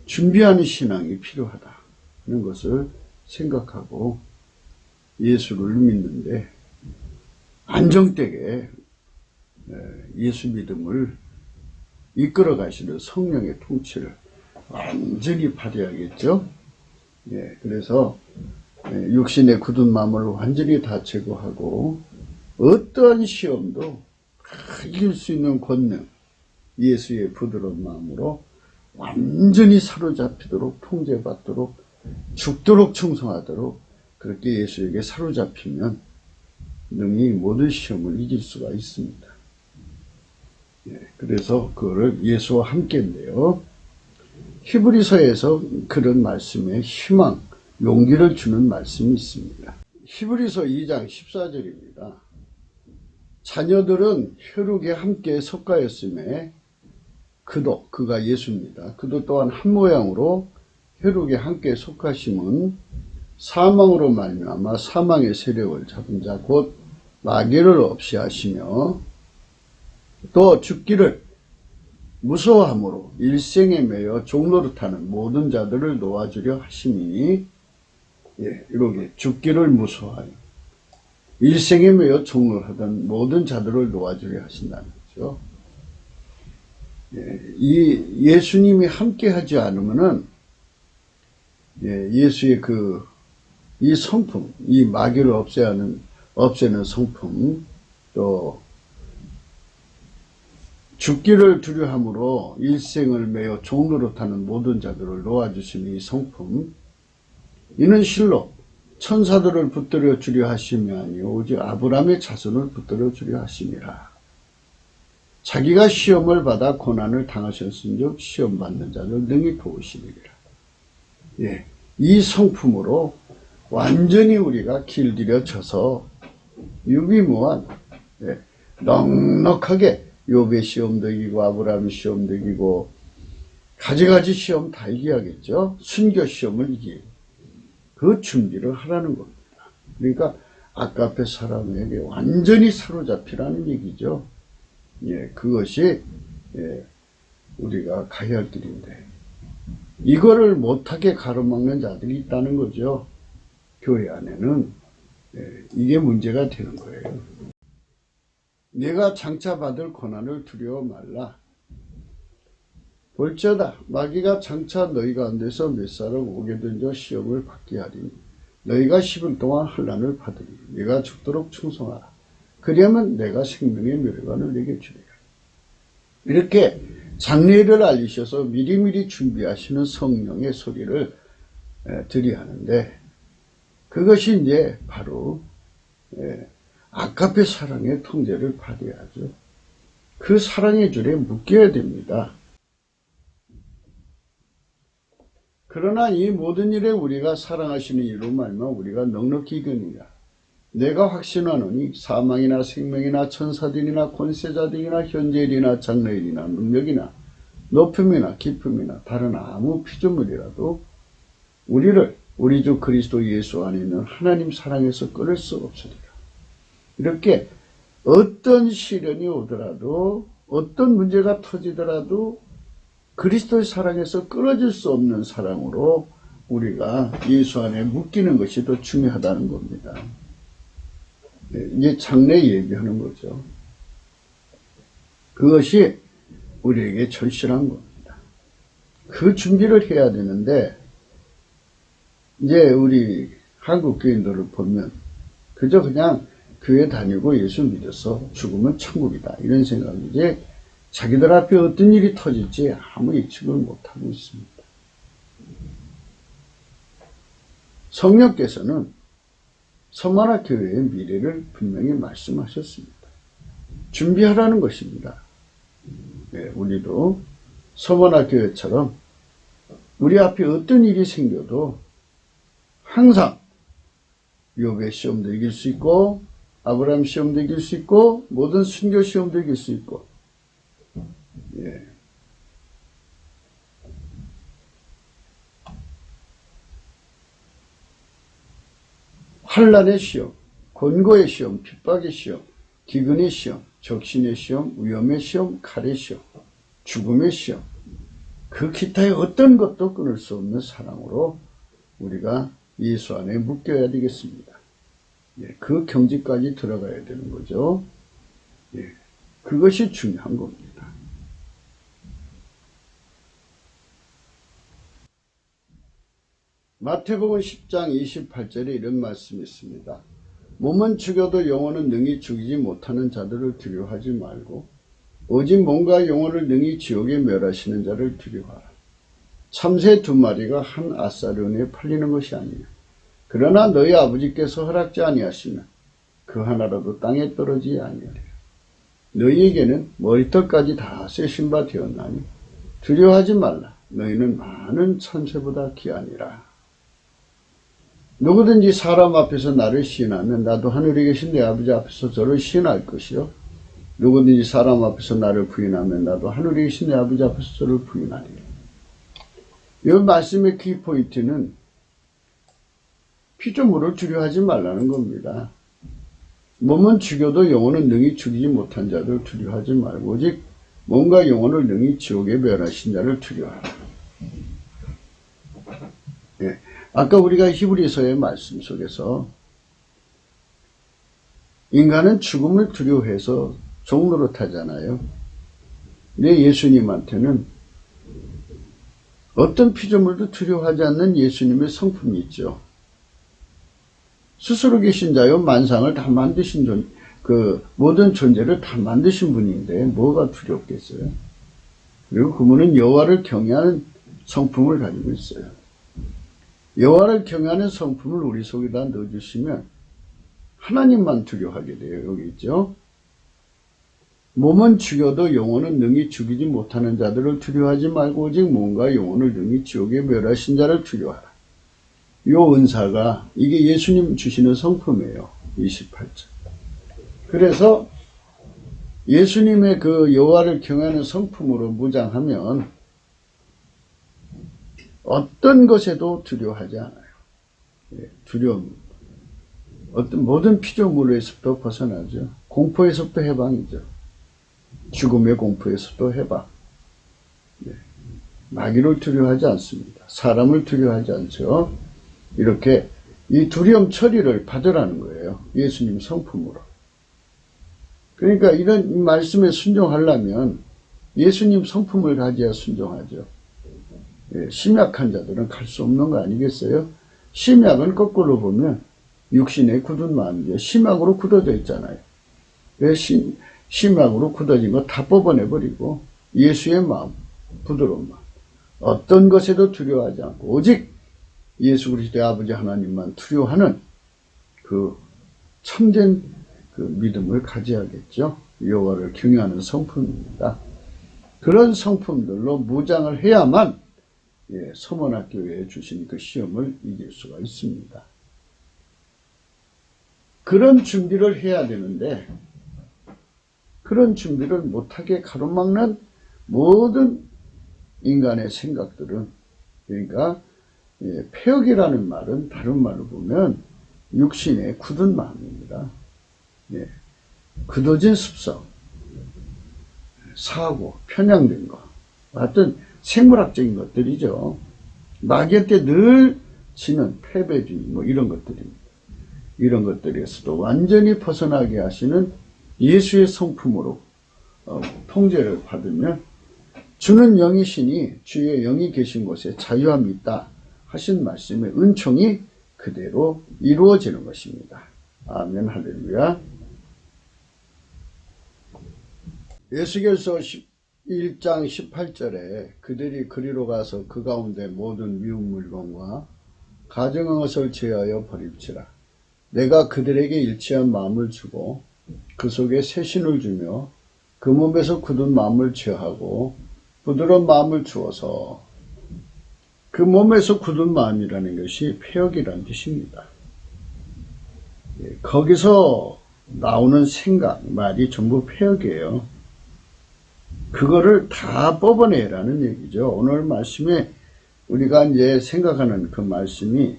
준비하는 신앙이 필요하다. 이런 것을 생각하고 예수를 믿는데 안정되게 예수 믿음을 이끌어 가시는 성령의 통치를 완전히 받아야겠죠. 그래서 육신의 굳은 마음을 완전히 다 제거하고 어떠한 시험도 이길 수 있는 권능, 예수의 부드러운 마음으로 완전히 사로잡히도록 통제받도록 죽도록 충성하도록 그렇게 예수에게 사로잡히면 능히 모든 시험을 이길 수가 있습니다. 그래서 그거를 예수와 함께인데요. 히브리서에서 그런 말씀에 희망, 용기를 주는 말씀이 있습니다. 히브리서 2장 14절입니다. 자녀들은 혈육에 함께 속하였음에 그가 예수입니다. 그도 또한 한 모양으로 혈육에 함께 속하심은 사망으로 말미암아 사망의 세력을 잡은 자 곧 마귀를 없이 하시며 또 죽기를 무서워함으로 일생에 매여 종노릇하는 모든 자들을 놓아주려 하심이, 이렇게 죽기를 무서워하여 일생에 매여 종로하던 모든 자들을 놓아주려 하신다는 거죠. 이 예수님이 함께 하지 않으면은 예수의 이 성품, 이 마귀를 없애는 성품, 또 죽기를 두려함으로 일생을 매여 종노릇하는 모든 자들을 놓아주신 이 성품, 이는 실로 천사들을 붙들어 주려 하심이 아니요 오직 아브라함의 자손을 붙들어 주려 하심이라. 자기가 시험을 받아 고난을 당하셨은즉 시험 받는 자를 능히 도우시리라. 이 성품으로 완전히 우리가 길들여져서 유비무한 넉넉하게 욥의 시험도 이기고 아브라함의 시험도 이기고 가지가지 시험 다 이겨야겠죠. 순교 시험을 이기고 그 준비를 하라는 겁니다. 그러니까 아까페 사람에게 완전히 사로잡히라는 얘기죠. 그것이 우리가 가야 할 길인데 이거를 못하게 가로막는 자들이 있다는 거죠. 교회 안에는 이게 문제가 되는 거예요. 내가 장차 받을 고난을 두려워 말라. 볼지어다 마귀가 장차 너희 가운데서 몇 사람 오게든지 시험을 받게 하리니 너희가 10일 동안 환난을 받으리. 네가 죽도록 충성하라. 그리하면 내가 생명의 멸관을 내게 주리라. 이렇게 장래를 알리셔서 미리미리 준비하시는 성령의 소리를 들어야 하는데 그것이 이제 바로 아까페 사랑의 통제를 받아야죠. 그 사랑의 줄에 묶여야 됩니다. 그러나 이 모든 일에 우리가 사랑하시는 이로 말미암아 우리가 넉넉히 이기느니라. 내가 확신하노니 사망이나 생명이나 천사들이나 권세자들이나 현재일이나 장래일이나 능력이나 높음이나 깊음이나 다른 아무 피조물이라도 우리를 우리 주 그리스도 예수 안에 있는 하나님 사랑에서 끊을 수 없으리라. 이렇게 어떤 시련이 오더라도 어떤 문제가 터지더라도 그리스도의 사랑에서 끊어질 수 없는 사랑으로 우리가 예수 안에 묶이는 것이 더 중요하다는 겁니다. 이게 장래 예비하는 거죠. 그것이 우리에게 절실한 겁니다. 그 준비를 해야 되는데 이제 우리 한국 교인들을 보면 그저 그냥 교회 다니고 예수 믿어서 죽으면 천국이다 이런 생각이지 자기들 앞에 어떤 일이 터질지 아무 예측을 못하고 있습니다. 성령께서는 서머나 교회의 미래를 분명히 말씀하셨습니다. 준비하라는 것입니다. 우리도 서머나 교회처럼 우리 앞에 어떤 일이 생겨도 항상 욥의 시험도 이길 수 있고 아브라함 시험도 이길 수 있고 모든 순교 시험도 이길 수 있고 환난의 시험, 권고의 시험, 핍박의 시험, 기근의 시험, 적신의 시험, 위험의 시험, 칼의 시험, 죽음의 시험 그 기타의 어떤 것도 끊을 수 없는 사랑으로 우리가 예수 안에 묶여야 되겠습니다. 그 경지까지 들어가야 되는 거죠. 그것이 중요한 겁니다. 마태복음 10장 28절에 이런 말씀이 있습니다. 몸은 죽여도 영혼은 능히 죽이지 못하는 자들을 두려워하지 말고 오직 몸과 영혼을 능히 지옥에 멸하시는 자를 두려워하라. 참새 2마리가 한 아사르온에 팔리는 것이 아니냐. 그러나 너희 아버지께서 허락지 아니하시면 그 하나라도 땅에 떨어지지 아니하리라. 너희에게는 머리털까지 다 세신 바 되었나니 두려워하지 말라. 너희는 많은 참새보다 귀하니라. 누구든지 사람 앞에서 나를 시인하면 나도 하늘에 계신 내 아버지 앞에서 저를 시인할 것이요. 누구든지 사람 앞에서 나를 부인하면 나도 하늘에 계신 내 아버지 앞에서 저를 부인하리라. 이 말씀의 키포인트는 피조물을 두려워하지 말라는 겁니다. 몸은 죽여도 영혼은 능히 죽이지 못한 자를 두려워하지 말고 오직 몸과 영혼을 능히 지옥에 멸하신 자를 두려워하라. 아까 우리가 히브리서의 말씀 속에서 인간은 죽음을 두려워해서 종노릇하잖아요. 근데 예수님한테는 어떤 피조물도 두려워하지 않는 예수님의 성품이 있죠. 스스로 계신 자요 만상을 다 만드신 그 모든 존재를 다 만드신 분인데 뭐가 두렵겠어요? 그리고 그분은 여호와를 경외하는 성품을 가지고 있어요. 여호와를 경외하는 성품을 우리 속에다 넣어주시면 하나님만 두려워하게 돼요. 여기 있죠. 몸은 죽여도 영혼은 능히 죽이지 못하는 자들을 두려워하지 말고 오직 몸과 영혼을 능히 지옥에 멸하신 자를 두려워하라. 요 은사가 이게 예수님 주시는 성품이에요. 28절. 그래서 예수님의 그 여호와를 경외하는 성품으로 무장하면 어떤 것에도 두려워하지 않아요. 두려움. 어떤 모든 피조물에서부터 벗어나죠. 공포에서부터 해방이죠. 죽음의 공포에서도 해방. 마귀를 두려워하지 않습니다. 사람을 두려워하지 않죠. 이렇게 이 두려움 처리를 받으라는 거예요. 예수님 성품으로. 그러니까 이런 말씀에 순종하려면 예수님 성품을 가져야 순종하죠. 심약한 자들은 갈 수 없는 거 아니겠어요? 심약은 거꾸로 보면 육신의 굳은 마음이죠. 심약으로 굳어져 있잖아요. 왜 심약으로 굳어진 거 다 뽑아내버리고 예수의 마음, 부드러운 마음, 어떤 것에도 두려워하지 않고 오직 예수 그리스도의 아버지 하나님만 두려워하는 그 참된 그 믿음을 가져야겠죠. 여호와를 경외하는 성품입니다. 그런 성품들로 무장을 해야만 서문학교에 주신 그 시험을 이길 수가 있습니다. 그런 준비를 해야 되는데 그런 준비를 못하게 가로막는 모든 인간의 생각들은, 그러니까 폐역이라는 말은 다른 말로 보면 육신의 굳은 마음입니다. 굳어진 습성, 사고, 편향된 것, 어떤 생물학적인 것들이죠. 마귀한테 늘 지는 패배주의 뭐 이런 것들입니다. 이런 것들에서도 완전히 벗어나게 하시는 예수의 성품으로 통제를 받으면 주는 영이시니 주의 영이 계신 곳에 자유함이 있다 하신 말씀의 은총이 그대로 이루어지는 것입니다. 아멘, 할렐루야. 에스겔서 1장 18절에 그들이 그리로 가서 그 가운데 모든 미운 물건과 가정한 것을 제하여 버립치라. 내가 그들에게 일치한 마음을 주고 그 속에 새신을 주며 그 몸에서 굳은 마음을 제하고 부드러운 마음을 주어서, 그 몸에서 굳은 마음이라는 것이 폐역이라는 뜻입니다. 거기서 나오는 생각, 말이 전부 폐역이에요. 그거를 다 뽑아내라는 얘기죠. 오늘 말씀에 우리가 이제 생각하는 그 말씀이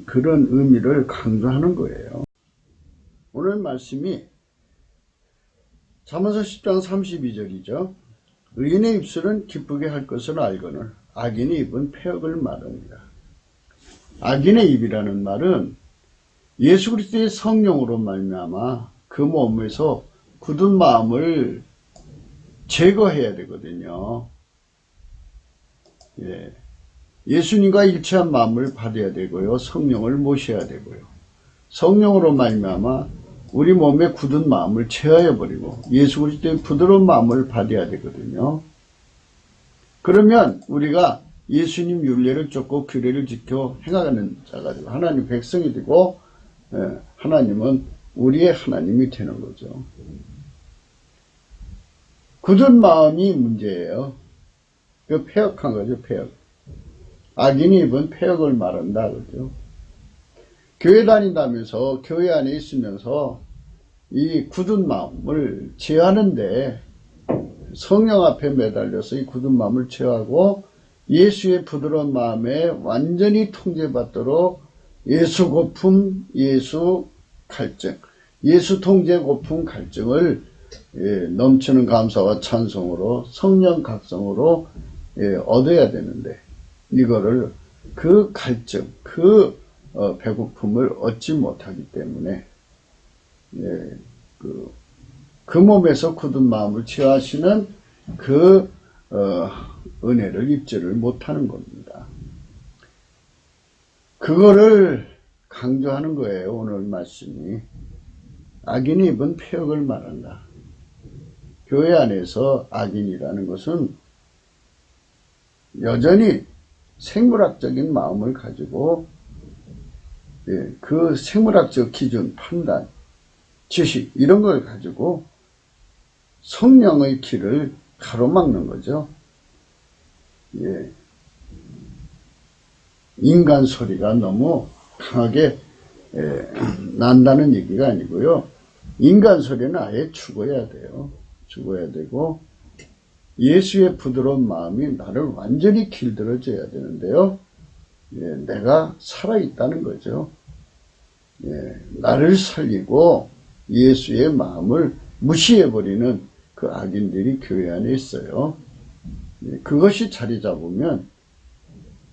그런 의미를 강조하는 거예요. 오늘 말씀이 잠언서 10장 32절이죠. 의인의 입술은 기쁘게 할 것을 알거늘 악인의 입은 폐역을 말합니다. 악인의 입이라는 말은 예수 그리스도의 성령으로 말미암아 그 몸에서 굳은 마음을 제거해야 되거든요. 예수님과 일치한 마음을 받아야 되고요. 성령을 모셔야 되고요. 성령으로 말미암아 우리 몸의 굳은 마음을 제하여 버리고 예수 그리스도의 부드러운 마음을 받아야 되거든요. 그러면 우리가 예수님 율례를 쫓고 규례를 지켜 행하는 자가 되고 하나님 백성이 되고 하나님은 우리의 하나님이 되는 거죠. 굳은 마음이 문제예요. 그 폐역한 거죠, 폐역. 악인이 입은 폐역을 말한다, 그죠? 교회 다닌다면서 교회 안에 있으면서 이 굳은 마음을 제하는데 성령 앞에 매달려서 이 굳은 마음을 제하고 예수의 부드러운 마음에 완전히 통제받도록 예수 고품, 예수 갈증, 예수 통제 고품 갈증을 넘치는 감사와 찬송으로 성령 각성으로 얻어야 되는데 이거를 그 갈증, 그 배고픔을 얻지 못하기 때문에 예, 그 몸에서 굳은 마음을 취하시는 그 은혜를 입지를 못하는 겁니다. 그거를 강조하는 거예요. 오늘 말씀이. 악인이 입은 폐역을 말한다. 교회 안에서 악인이라는 것은 여전히 생물학적인 마음을 가지고 그 생물학적 기준, 판단, 지식 이런 걸 가지고 성령의 길을 가로막는 거죠. 예. 인간 소리가 너무 강하게 난다는 얘기가 아니고요. 인간 소리는 아예 죽어야 돼요. 죽어야 되고 예수의 부드러운 마음이 나를 완전히 길들여줘야 되는데요. 예, 내가 살아있다는 거죠. 예, 나를 살리고 예수의 마음을 무시해버리는 그 악인들이 교회 안에 있어요. 예, 그것이 자리 잡으면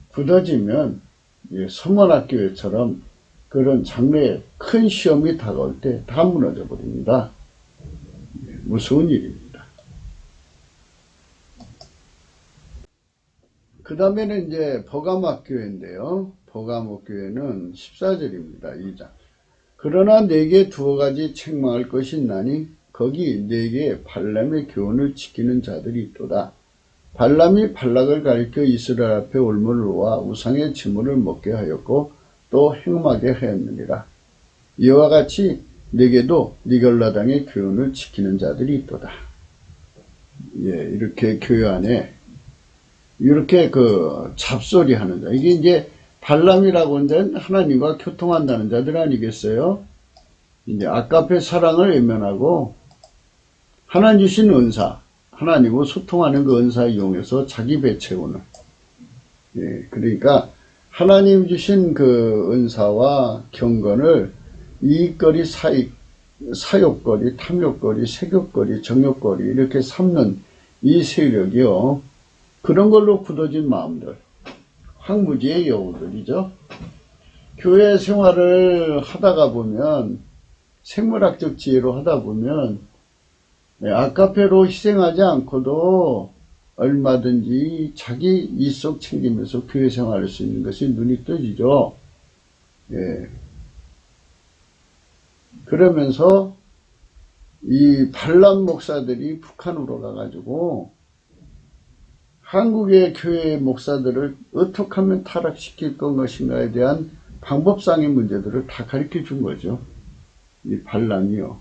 굳어지면 서문학교회처럼 그런 장래에 큰 시험이 다가올 때 다 무너져 버립니다. 무서운 일입니다. 그 다음에는 이제 버가목교회인데요. 버가목교회는 14절입니다. 2장. 그러나 내게 두어 가지 책망할 것이 있나니 거기 내게 발람의 교훈을 지키는 자들이 있도다. 발람이 발락을 가리켜 이스라엘 앞에 올무를 놓아 우상의 지물을 먹게 하였고 또 행음하게 하였느니라. 이와 같이 내게도 니골라당의 교훈을 지키는 자들이 있도다. 예, 이렇게 교회 안에 이렇게 잡소리 하는 자. 이게 이제 발람이라고 하는 자는 하나님과 교통한다는 자들 아니겠어요? 이제 아까페 사랑을 외면하고 하나님 주신 은사, 하나님과 소통하는 그 은사 이용해서 자기 배 채우는. 예, 그러니까 하나님 주신 그 은사와 경건을 이익거리, 사욕거리, 탐욕거리, 색욕거리, 정욕거리 이렇게 삼는 이 세력이요. 그런 걸로 굳어진 마음들. 황무지의 여우들이죠. 교회 생활을 하다가 보면 생물학적 지혜로 하다 보면 아카페로 희생하지 않고도 얼마든지 자기 이속 챙기면서 교회 생활할 수 있는 것이 눈이 떠지죠. 예. 그러면서 이 발람 목사들이 북한으로 가가지고 한국의 교회 목사들을 어떻게 하면 타락시킬 것인가에 대한 방법상의 문제들을 다 가르쳐 준 거죠. 이 발람이요.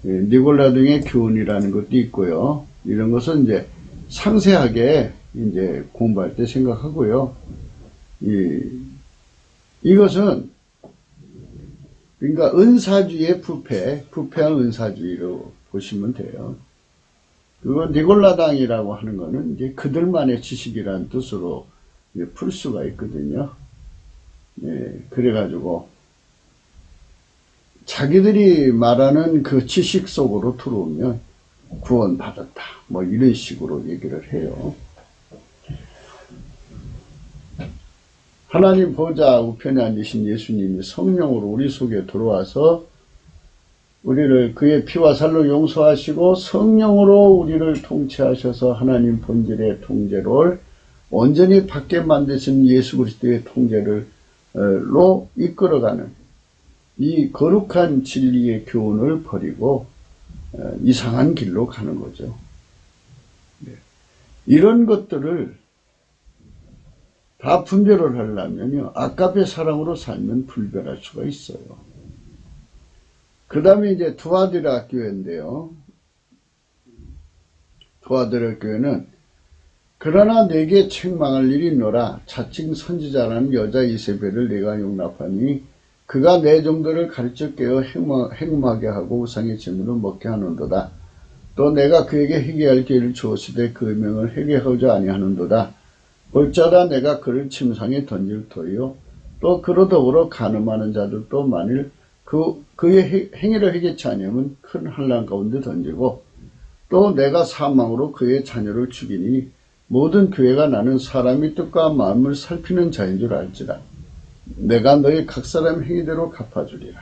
예, 니골라 등의 교훈이라는 것도 있고요. 이런 것은 이제 상세하게 이제 공부할 때 생각하고요. 이것은 그러니까 은사주의의 부패한 은사주의로 보시면 돼요. 그거 니골라당이라고 하는 거는 이제 그들만의 지식이라는 뜻으로 풀 수가 있거든요. 예, 그래가지고 자기들이 말하는 그 지식 속으로 들어오면 구원받았다. 뭐 이런 식으로 얘기를 해요. 하나님 보좌 우편에 앉으신 예수님이 성령으로 우리 속에 들어와서 우리를 그의 피와 살로 용서하시고 성령으로 우리를 통치하셔서 하나님 본질의 통제를 온전히 받게 만드신 예수 그리스도의 통제로 이끌어가는 이 거룩한 진리의 교훈을 버리고 이상한 길로 가는 거죠. 이런 것들을 다 분별을 하려면요. 아까베 사랑으로 살면 분별할 수가 있어요. 그 다음에 이제 두아디라 교회인데요. 두아디라 교회는 그러나 내게 책망할 일이 있노라. 자칭 선지자라는 여자 이세벨을 내가 용납하니 그가 내 종들을 가르쳐 깨어 행음하게 하고 우상의 제물을 먹게 하는도다. 또 내가 그에게 회개할 기회를 주었으되 그 명을 회개하고자 아니하는도다. 볼자라 내가 그를 침상에 던질 터이요. 또 그로 더불어 간음하는 자들도 만일 그의 행위를 회개치 아니하면 큰 환난 가운데 던지고 또 내가 사망으로 그의 자녀를 죽이니 모든 교회가 나는 사람이 뜻과 마음을 살피는 자인 줄 알지라. 내가 너희 각 사람 행위대로 갚아주리라.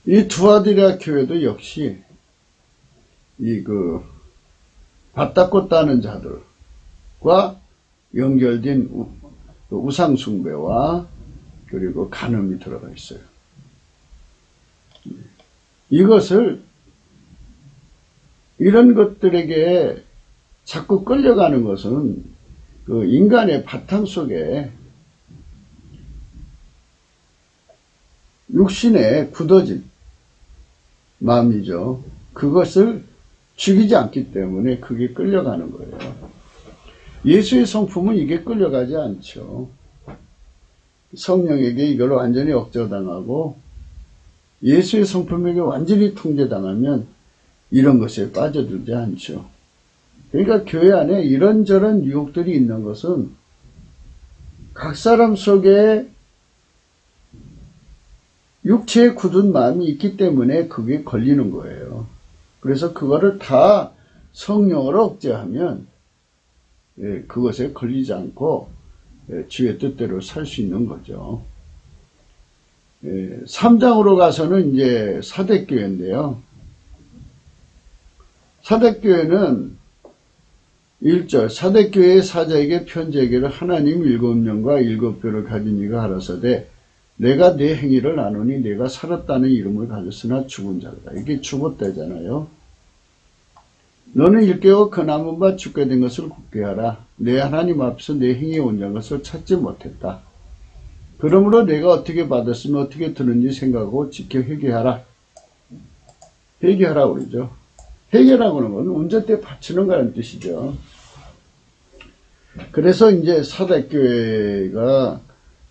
이 두아디라 교회도 역시 밭닦고 따는 자들과 연결된 우상숭배와 그리고 간음이 들어가 있어요. 이런 것들에게 자꾸 끌려가는 것은 그 인간의 바탕 속에 육신에 굳어진 마음이죠. 그것을 죽이지 않기 때문에 그게 끌려가는 거예요. 예수의 성품은 이게 끌려가지 않죠. 성령에게 이걸 완전히 억제당하고 예수의 성품에게 완전히 통제당하면 이런 것에 빠져들지 않죠. 그러니까 교회 안에 이런저런 유혹들이 있는 것은 각 사람 속에 육체에 굳은 마음이 있기 때문에 그게 걸리는 거예요. 그래서 그거를 다 성령으로 억제하면 그것에 걸리지 않고 주의 뜻대로 살 수 있는 거죠. 3장으로 가서는 이제 사대교회인데요. 사대교회는 1절 사대교회의 사자에게 편지하기를 하나님 7명과 7뼈를 가진 이가 하라사대 내가 내 행위를 아노니 내가 살았다는 이름을 가졌으나 죽은 자다. 이게 죽었다잖아요. 너는 일깨워 그 남은 바 죽게 된 것을 굳게 하라. 내 하나님 앞에서 내 행위에 온전한 것을 찾지 못했다. 그러므로 내가 어떻게 받았으면 어떻게 들은지 생각하고 지켜 회개하라. 회개하라 그러죠. 회개라고 하는 건 운전대 바치는 거라는 뜻이죠. 그래서 이제 사대교회가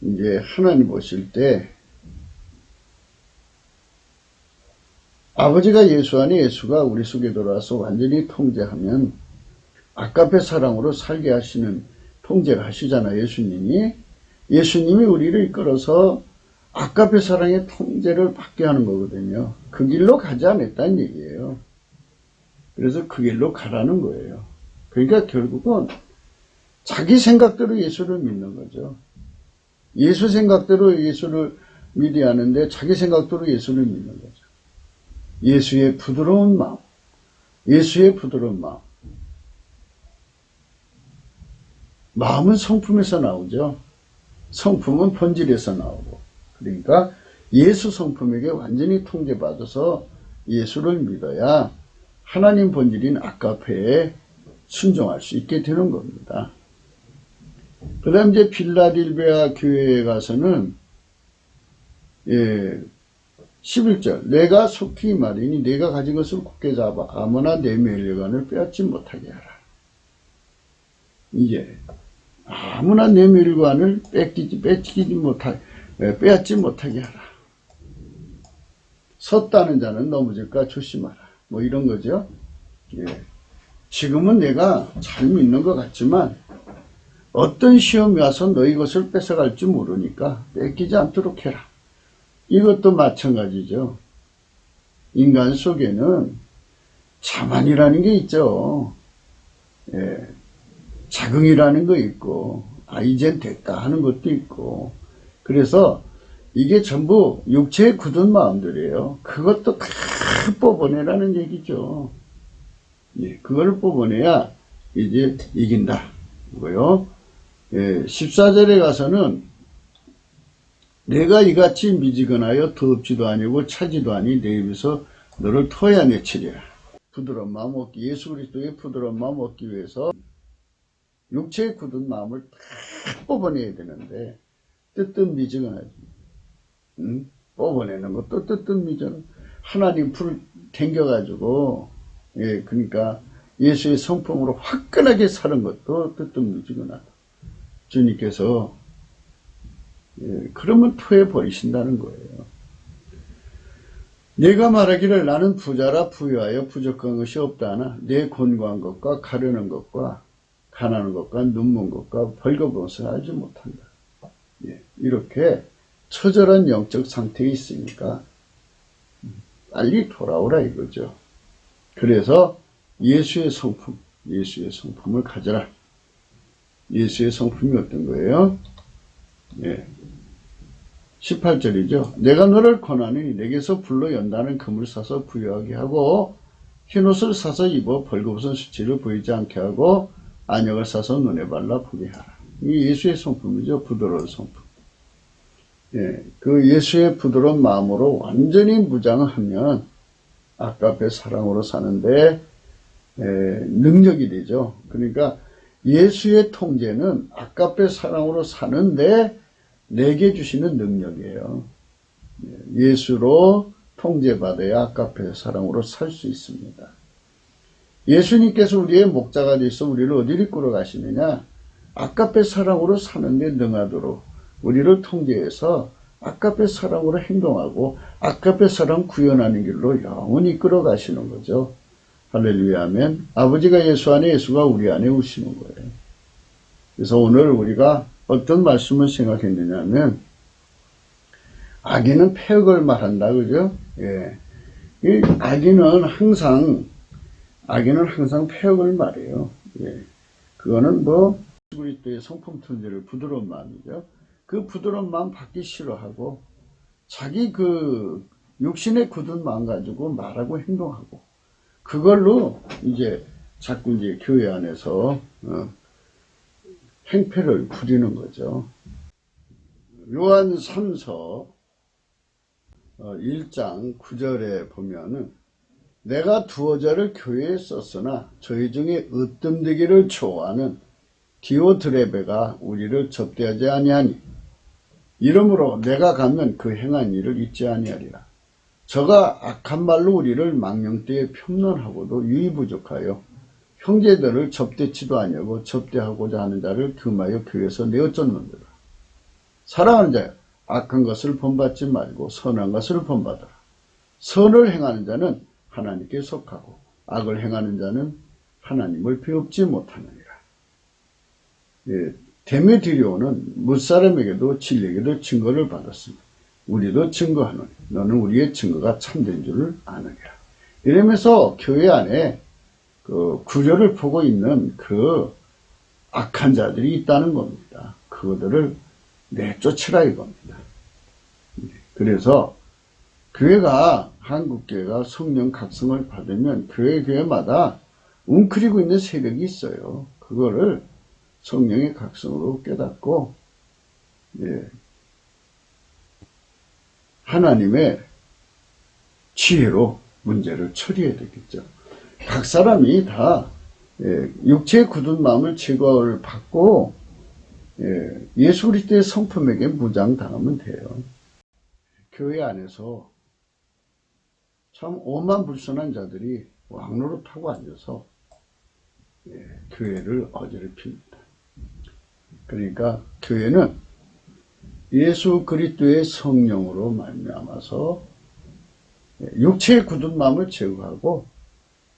이제 하나님 보실 때 아버지가 예수 안에 예수가 우리 속에 들어와서 완전히 통제하면 아까페 사랑으로 살게 하시는 통제를 하시잖아요. 예수님이 우리를 이끌어서 아까페 사랑의 통제를 받게 하는 거거든요. 그 길로 가지 않았다는 얘기예요. 그래서 그 길로 가라는 거예요. 그러니까 결국은 자기 생각대로 예수를 믿는 거죠. 예수 생각대로 예수를 믿어야 하는데 자기 생각대로 예수를 믿는 거죠. 예수의 부드러운 마음. 마음은 성품에서 나오죠. 성품은 본질에서 나오고. 그러니까 예수 성품에게 완전히 통제받아서 예수를 믿어야 하나님 본질인 아가페에 순종할 수 있게 되는 겁니다. 그 다음 이제 빌라델비아 교회에 가서는 11절 내가 속히 말이니 내가 가진 것을 굳게 잡아 아무나 내 멸류관을 빼앗지 못하게 하라. 이제 아무나 내 멸류관을 빼앗지 못하게 하라. 섰다는 자는 넘어질까 조심하라. 뭐 이런 거죠. 지금은 내가 잘 믿는 것 같지만 어떤 시험이 와서 너희 것을 뺏어갈 줄 모르니까 뺏기지 않도록 해라. 이것도 마찬가지죠. 인간 속에는 자만이라는 게 있죠. 자긍이라는 거 있고 이젠 됐다 하는 것도 있고 그래서 이게 전부 육체에 굳은 마음들이에요. 그것도 다 뽑아내라는 얘기죠. 그걸 뽑아내야 이제 이긴다. 이거요. 14절에 가서는 내가 이같이 미지근하여 더럽지도 아니고 차지도 아니 내 입에서 너를 토해내치리라. 부드러운 마음 얻기, 예수 그리스도의 부드러운 마음 얻기 위해서 육체의 굳은 마음을 다 뽑아내야 되는데 뜨뜻미지근하지. 뽑아내는 것도 뜨뜻미지근. 하나님 풀을 당겨가지고 그러니까 예수의 성품으로 화끈하게 사는 것도 뜨뜻미지근하다. 주님께서 그러면 토해 버리신다는 거예요. 내가 말하기를 나는 부자라 부유하여 부족한 것이 없다 하나 내 곤고한 것과 가려는 것과 가난한 것과 눈먼 것과 벌거벗은 것을 알지 못한다. 이렇게 처절한 영적 상태에 있으니까 빨리 돌아오라 이거죠. 그래서 예수의 성품을 가져라. 예수의 성품이 어떤 거예요? 18절이죠. 내가 너를 권하니 내게서 불로 연다는 금을 사서 부여하게 하고 흰옷을 사서 입어 벌거벗은 수치를 보이지 않게 하고 안역을 사서 눈에 발라 보게 하라. 이 예수의 성품이죠. 부드러운 성품. 예, 그 예수의 부드러운 마음으로 완전히 무장하면 아까의 사랑으로 사는데 능력이 되죠. 그러니까 예수의 통제는 아까의 사랑으로 사는데 내게 주시는 능력이에요. 예수로 통제받아야 아까의 사랑으로 살 수 있습니다. 예수님께서 우리의 목자가 되어서 우리를 어디로 이끌어 가시느냐? 아까의 사랑으로 사는데 능하도록 우리를 통제해서 아까의 사랑으로 행동하고 아까의 사랑 구현하는 길로 영원히 이끌어 가시는 거죠. 할렐루야 아멘. 아버지가 예수 안에 예수가 우리 안에 오시는 거예요. 그래서 오늘 우리가 어떤 말씀을 생각했느냐 하면 악인은 폐역을 말한다. 그죠? 예. 이 악인은 항상 폐역을 말해요. 예. 그거는 그리스도의 성품 존재를 부드러운 마음이죠. 그 부드러운 마음 받기 싫어하고 자기 그 육신에 굳은 마음 가지고 말하고 행동하고 그걸로 자꾸 교회 안에서 행패를 부리는 거죠. 요한 3서 1장 9절에 보면은 내가 두어 절을 교회에 썼으나 저희 중에 으뜸되기를 좋아하는 디오드레베가 우리를 접대하지 아니하니 이러므로 내가 가면 그 행한 일을 잊지 아니하리라. 저가 악한 말로 우리를 망령되이 폄론하고도 유의부족하여 형제들을 접대치도 아니하고 접대하고자 하는 자를 금하여 교회에서 내어쫓는다. 사랑하는 자여, 악한 것을 본받지 말고 선한 것을 본받아라. 선을 행하는 자는 하나님께 속하고 악을 행하는 자는 하나님을 배웁지 못하느니라. 예, 데메드리오는 무사람에게도 진리에게도 증거를 받았으니 우리도 증거하노니 너는 우리의 증거가 참된 줄을 아느니라. 이러면서 교회 안에 그 구려를 보고 있는 그 악한 자들이 있다는 겁니다. 그들을 내쫓으라 이겁니다. 그래서 교회가 한국교회가 성령 각성을 받으면 교회마다 웅크리고 있는 세력이 있어요. 그거를 성령의 각성으로 깨닫고 하나님의 지혜로 문제를 처리해야 되겠죠. 각 사람이 다 육체의 굳은 마음을 제거를 받고 예수 그리스도의 성품에게 무장당하면 돼요. 교회 안에서 참 오만불선한 자들이 왕로로 타고 앉아서 교회를 어지럽힙니다. 그러니까 교회는 예수 그리스도의 성령으로 말미암아서 육체의 굳은 마음을 제거하고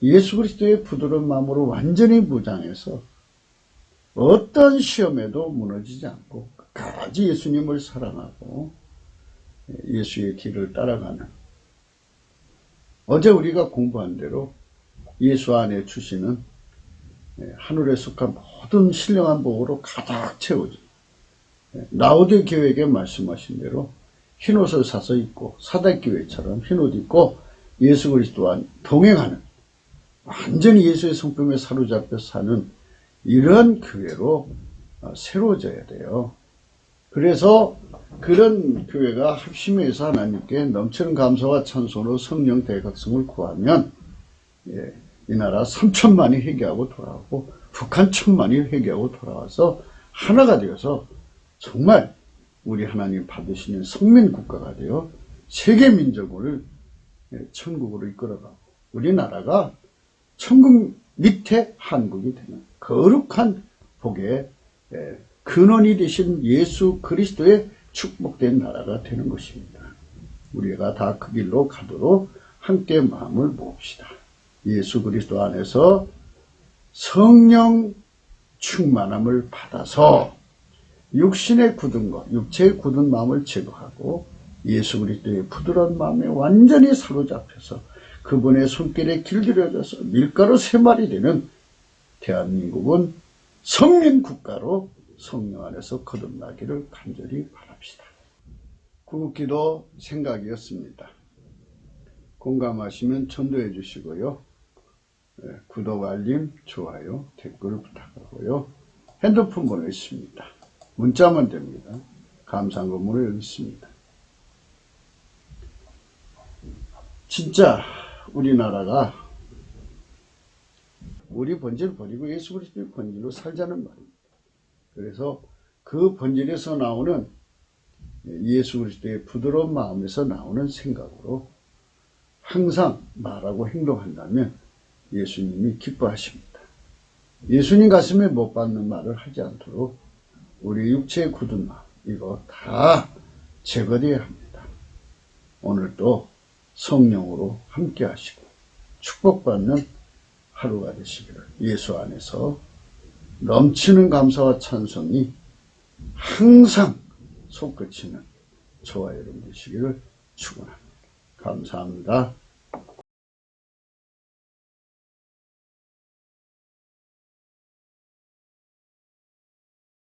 예수 그리스도의 부드러운 마음으로 완전히 무장해서 어떤 시험에도 무너지지 않고 끝까지 예수님을 사랑하고 예수의 길을 따라가는, 어제 우리가 공부한 대로 예수 안에 주시는 하늘에 속한 모든 신령한 복으로 가득 채워져. 라오디게 교회에게 말씀하신 대로 흰옷을 사서 입고 사대교회처럼 흰옷 입고 예수 그리스도와 동행하는, 완전히 예수의 성품에 사로잡혀 사는 이런 교회로 새로워져야 돼요. 그래서 그런 교회가 합심해서 하나님께 넘치는 감사와 찬송으로 성령 대각성을 구하면 이 나라 3천만이 회개하고 돌아오고 북한 1,000만이 회개하고 돌아와서 하나가 되어서 정말 우리 하나님 받으시는 성민 국가가 되어 세계 민족을 천국으로 이끌어가고 우리나라가 천국 밑에 한국이 되는 거룩한 복의 근원이 되신 예수 그리스도의 축복된 나라가 되는 것입니다. 우리가 다 그 길로 가도록 함께 마음을 모읍시다. 예수 그리스도 안에서 성령 충만함을 받아서 육신의 굳은 것, 육체의 굳은 마음을 제거하고 예수 그리스도의 부드러운 마음에 완전히 사로잡혀서 그분의 손길에 길들여져서 밀가루 3마리 되는 대한민국은 성민 국가로 성령 안에서 거듭나기를 간절히 바랍시다. 구기도 생각이었습니다. 공감하시면 전도해 주시고요. 구독, 알림, 좋아요, 댓글 부탁하고요. 핸드폰 번호 있습니다. 문자만 됩니다. 감사한금으로 여기 있습니다. 진짜 우리나라가 우리 본질을 버리고 예수 그리스도의 본질로 살자는 말입니다. 그래서 그 본질에서 나오는 예수 그리스도의 부드러운 마음에서 나오는 생각으로 항상 말하고 행동한다면 예수님이 기뻐하십니다. 예수님 가슴에 못 박는 말을 하지 않도록 우리 육체의 굳은 마음 이거 다 제거되어야 합니다. 오늘도 성령으로 함께 하시고 축복받는 하루가 되시기를 예수 안에서 넘치는 감사와 찬송이 항상 솟구치는 저와 여러분 되시기를 축원합니다. 감사합니다.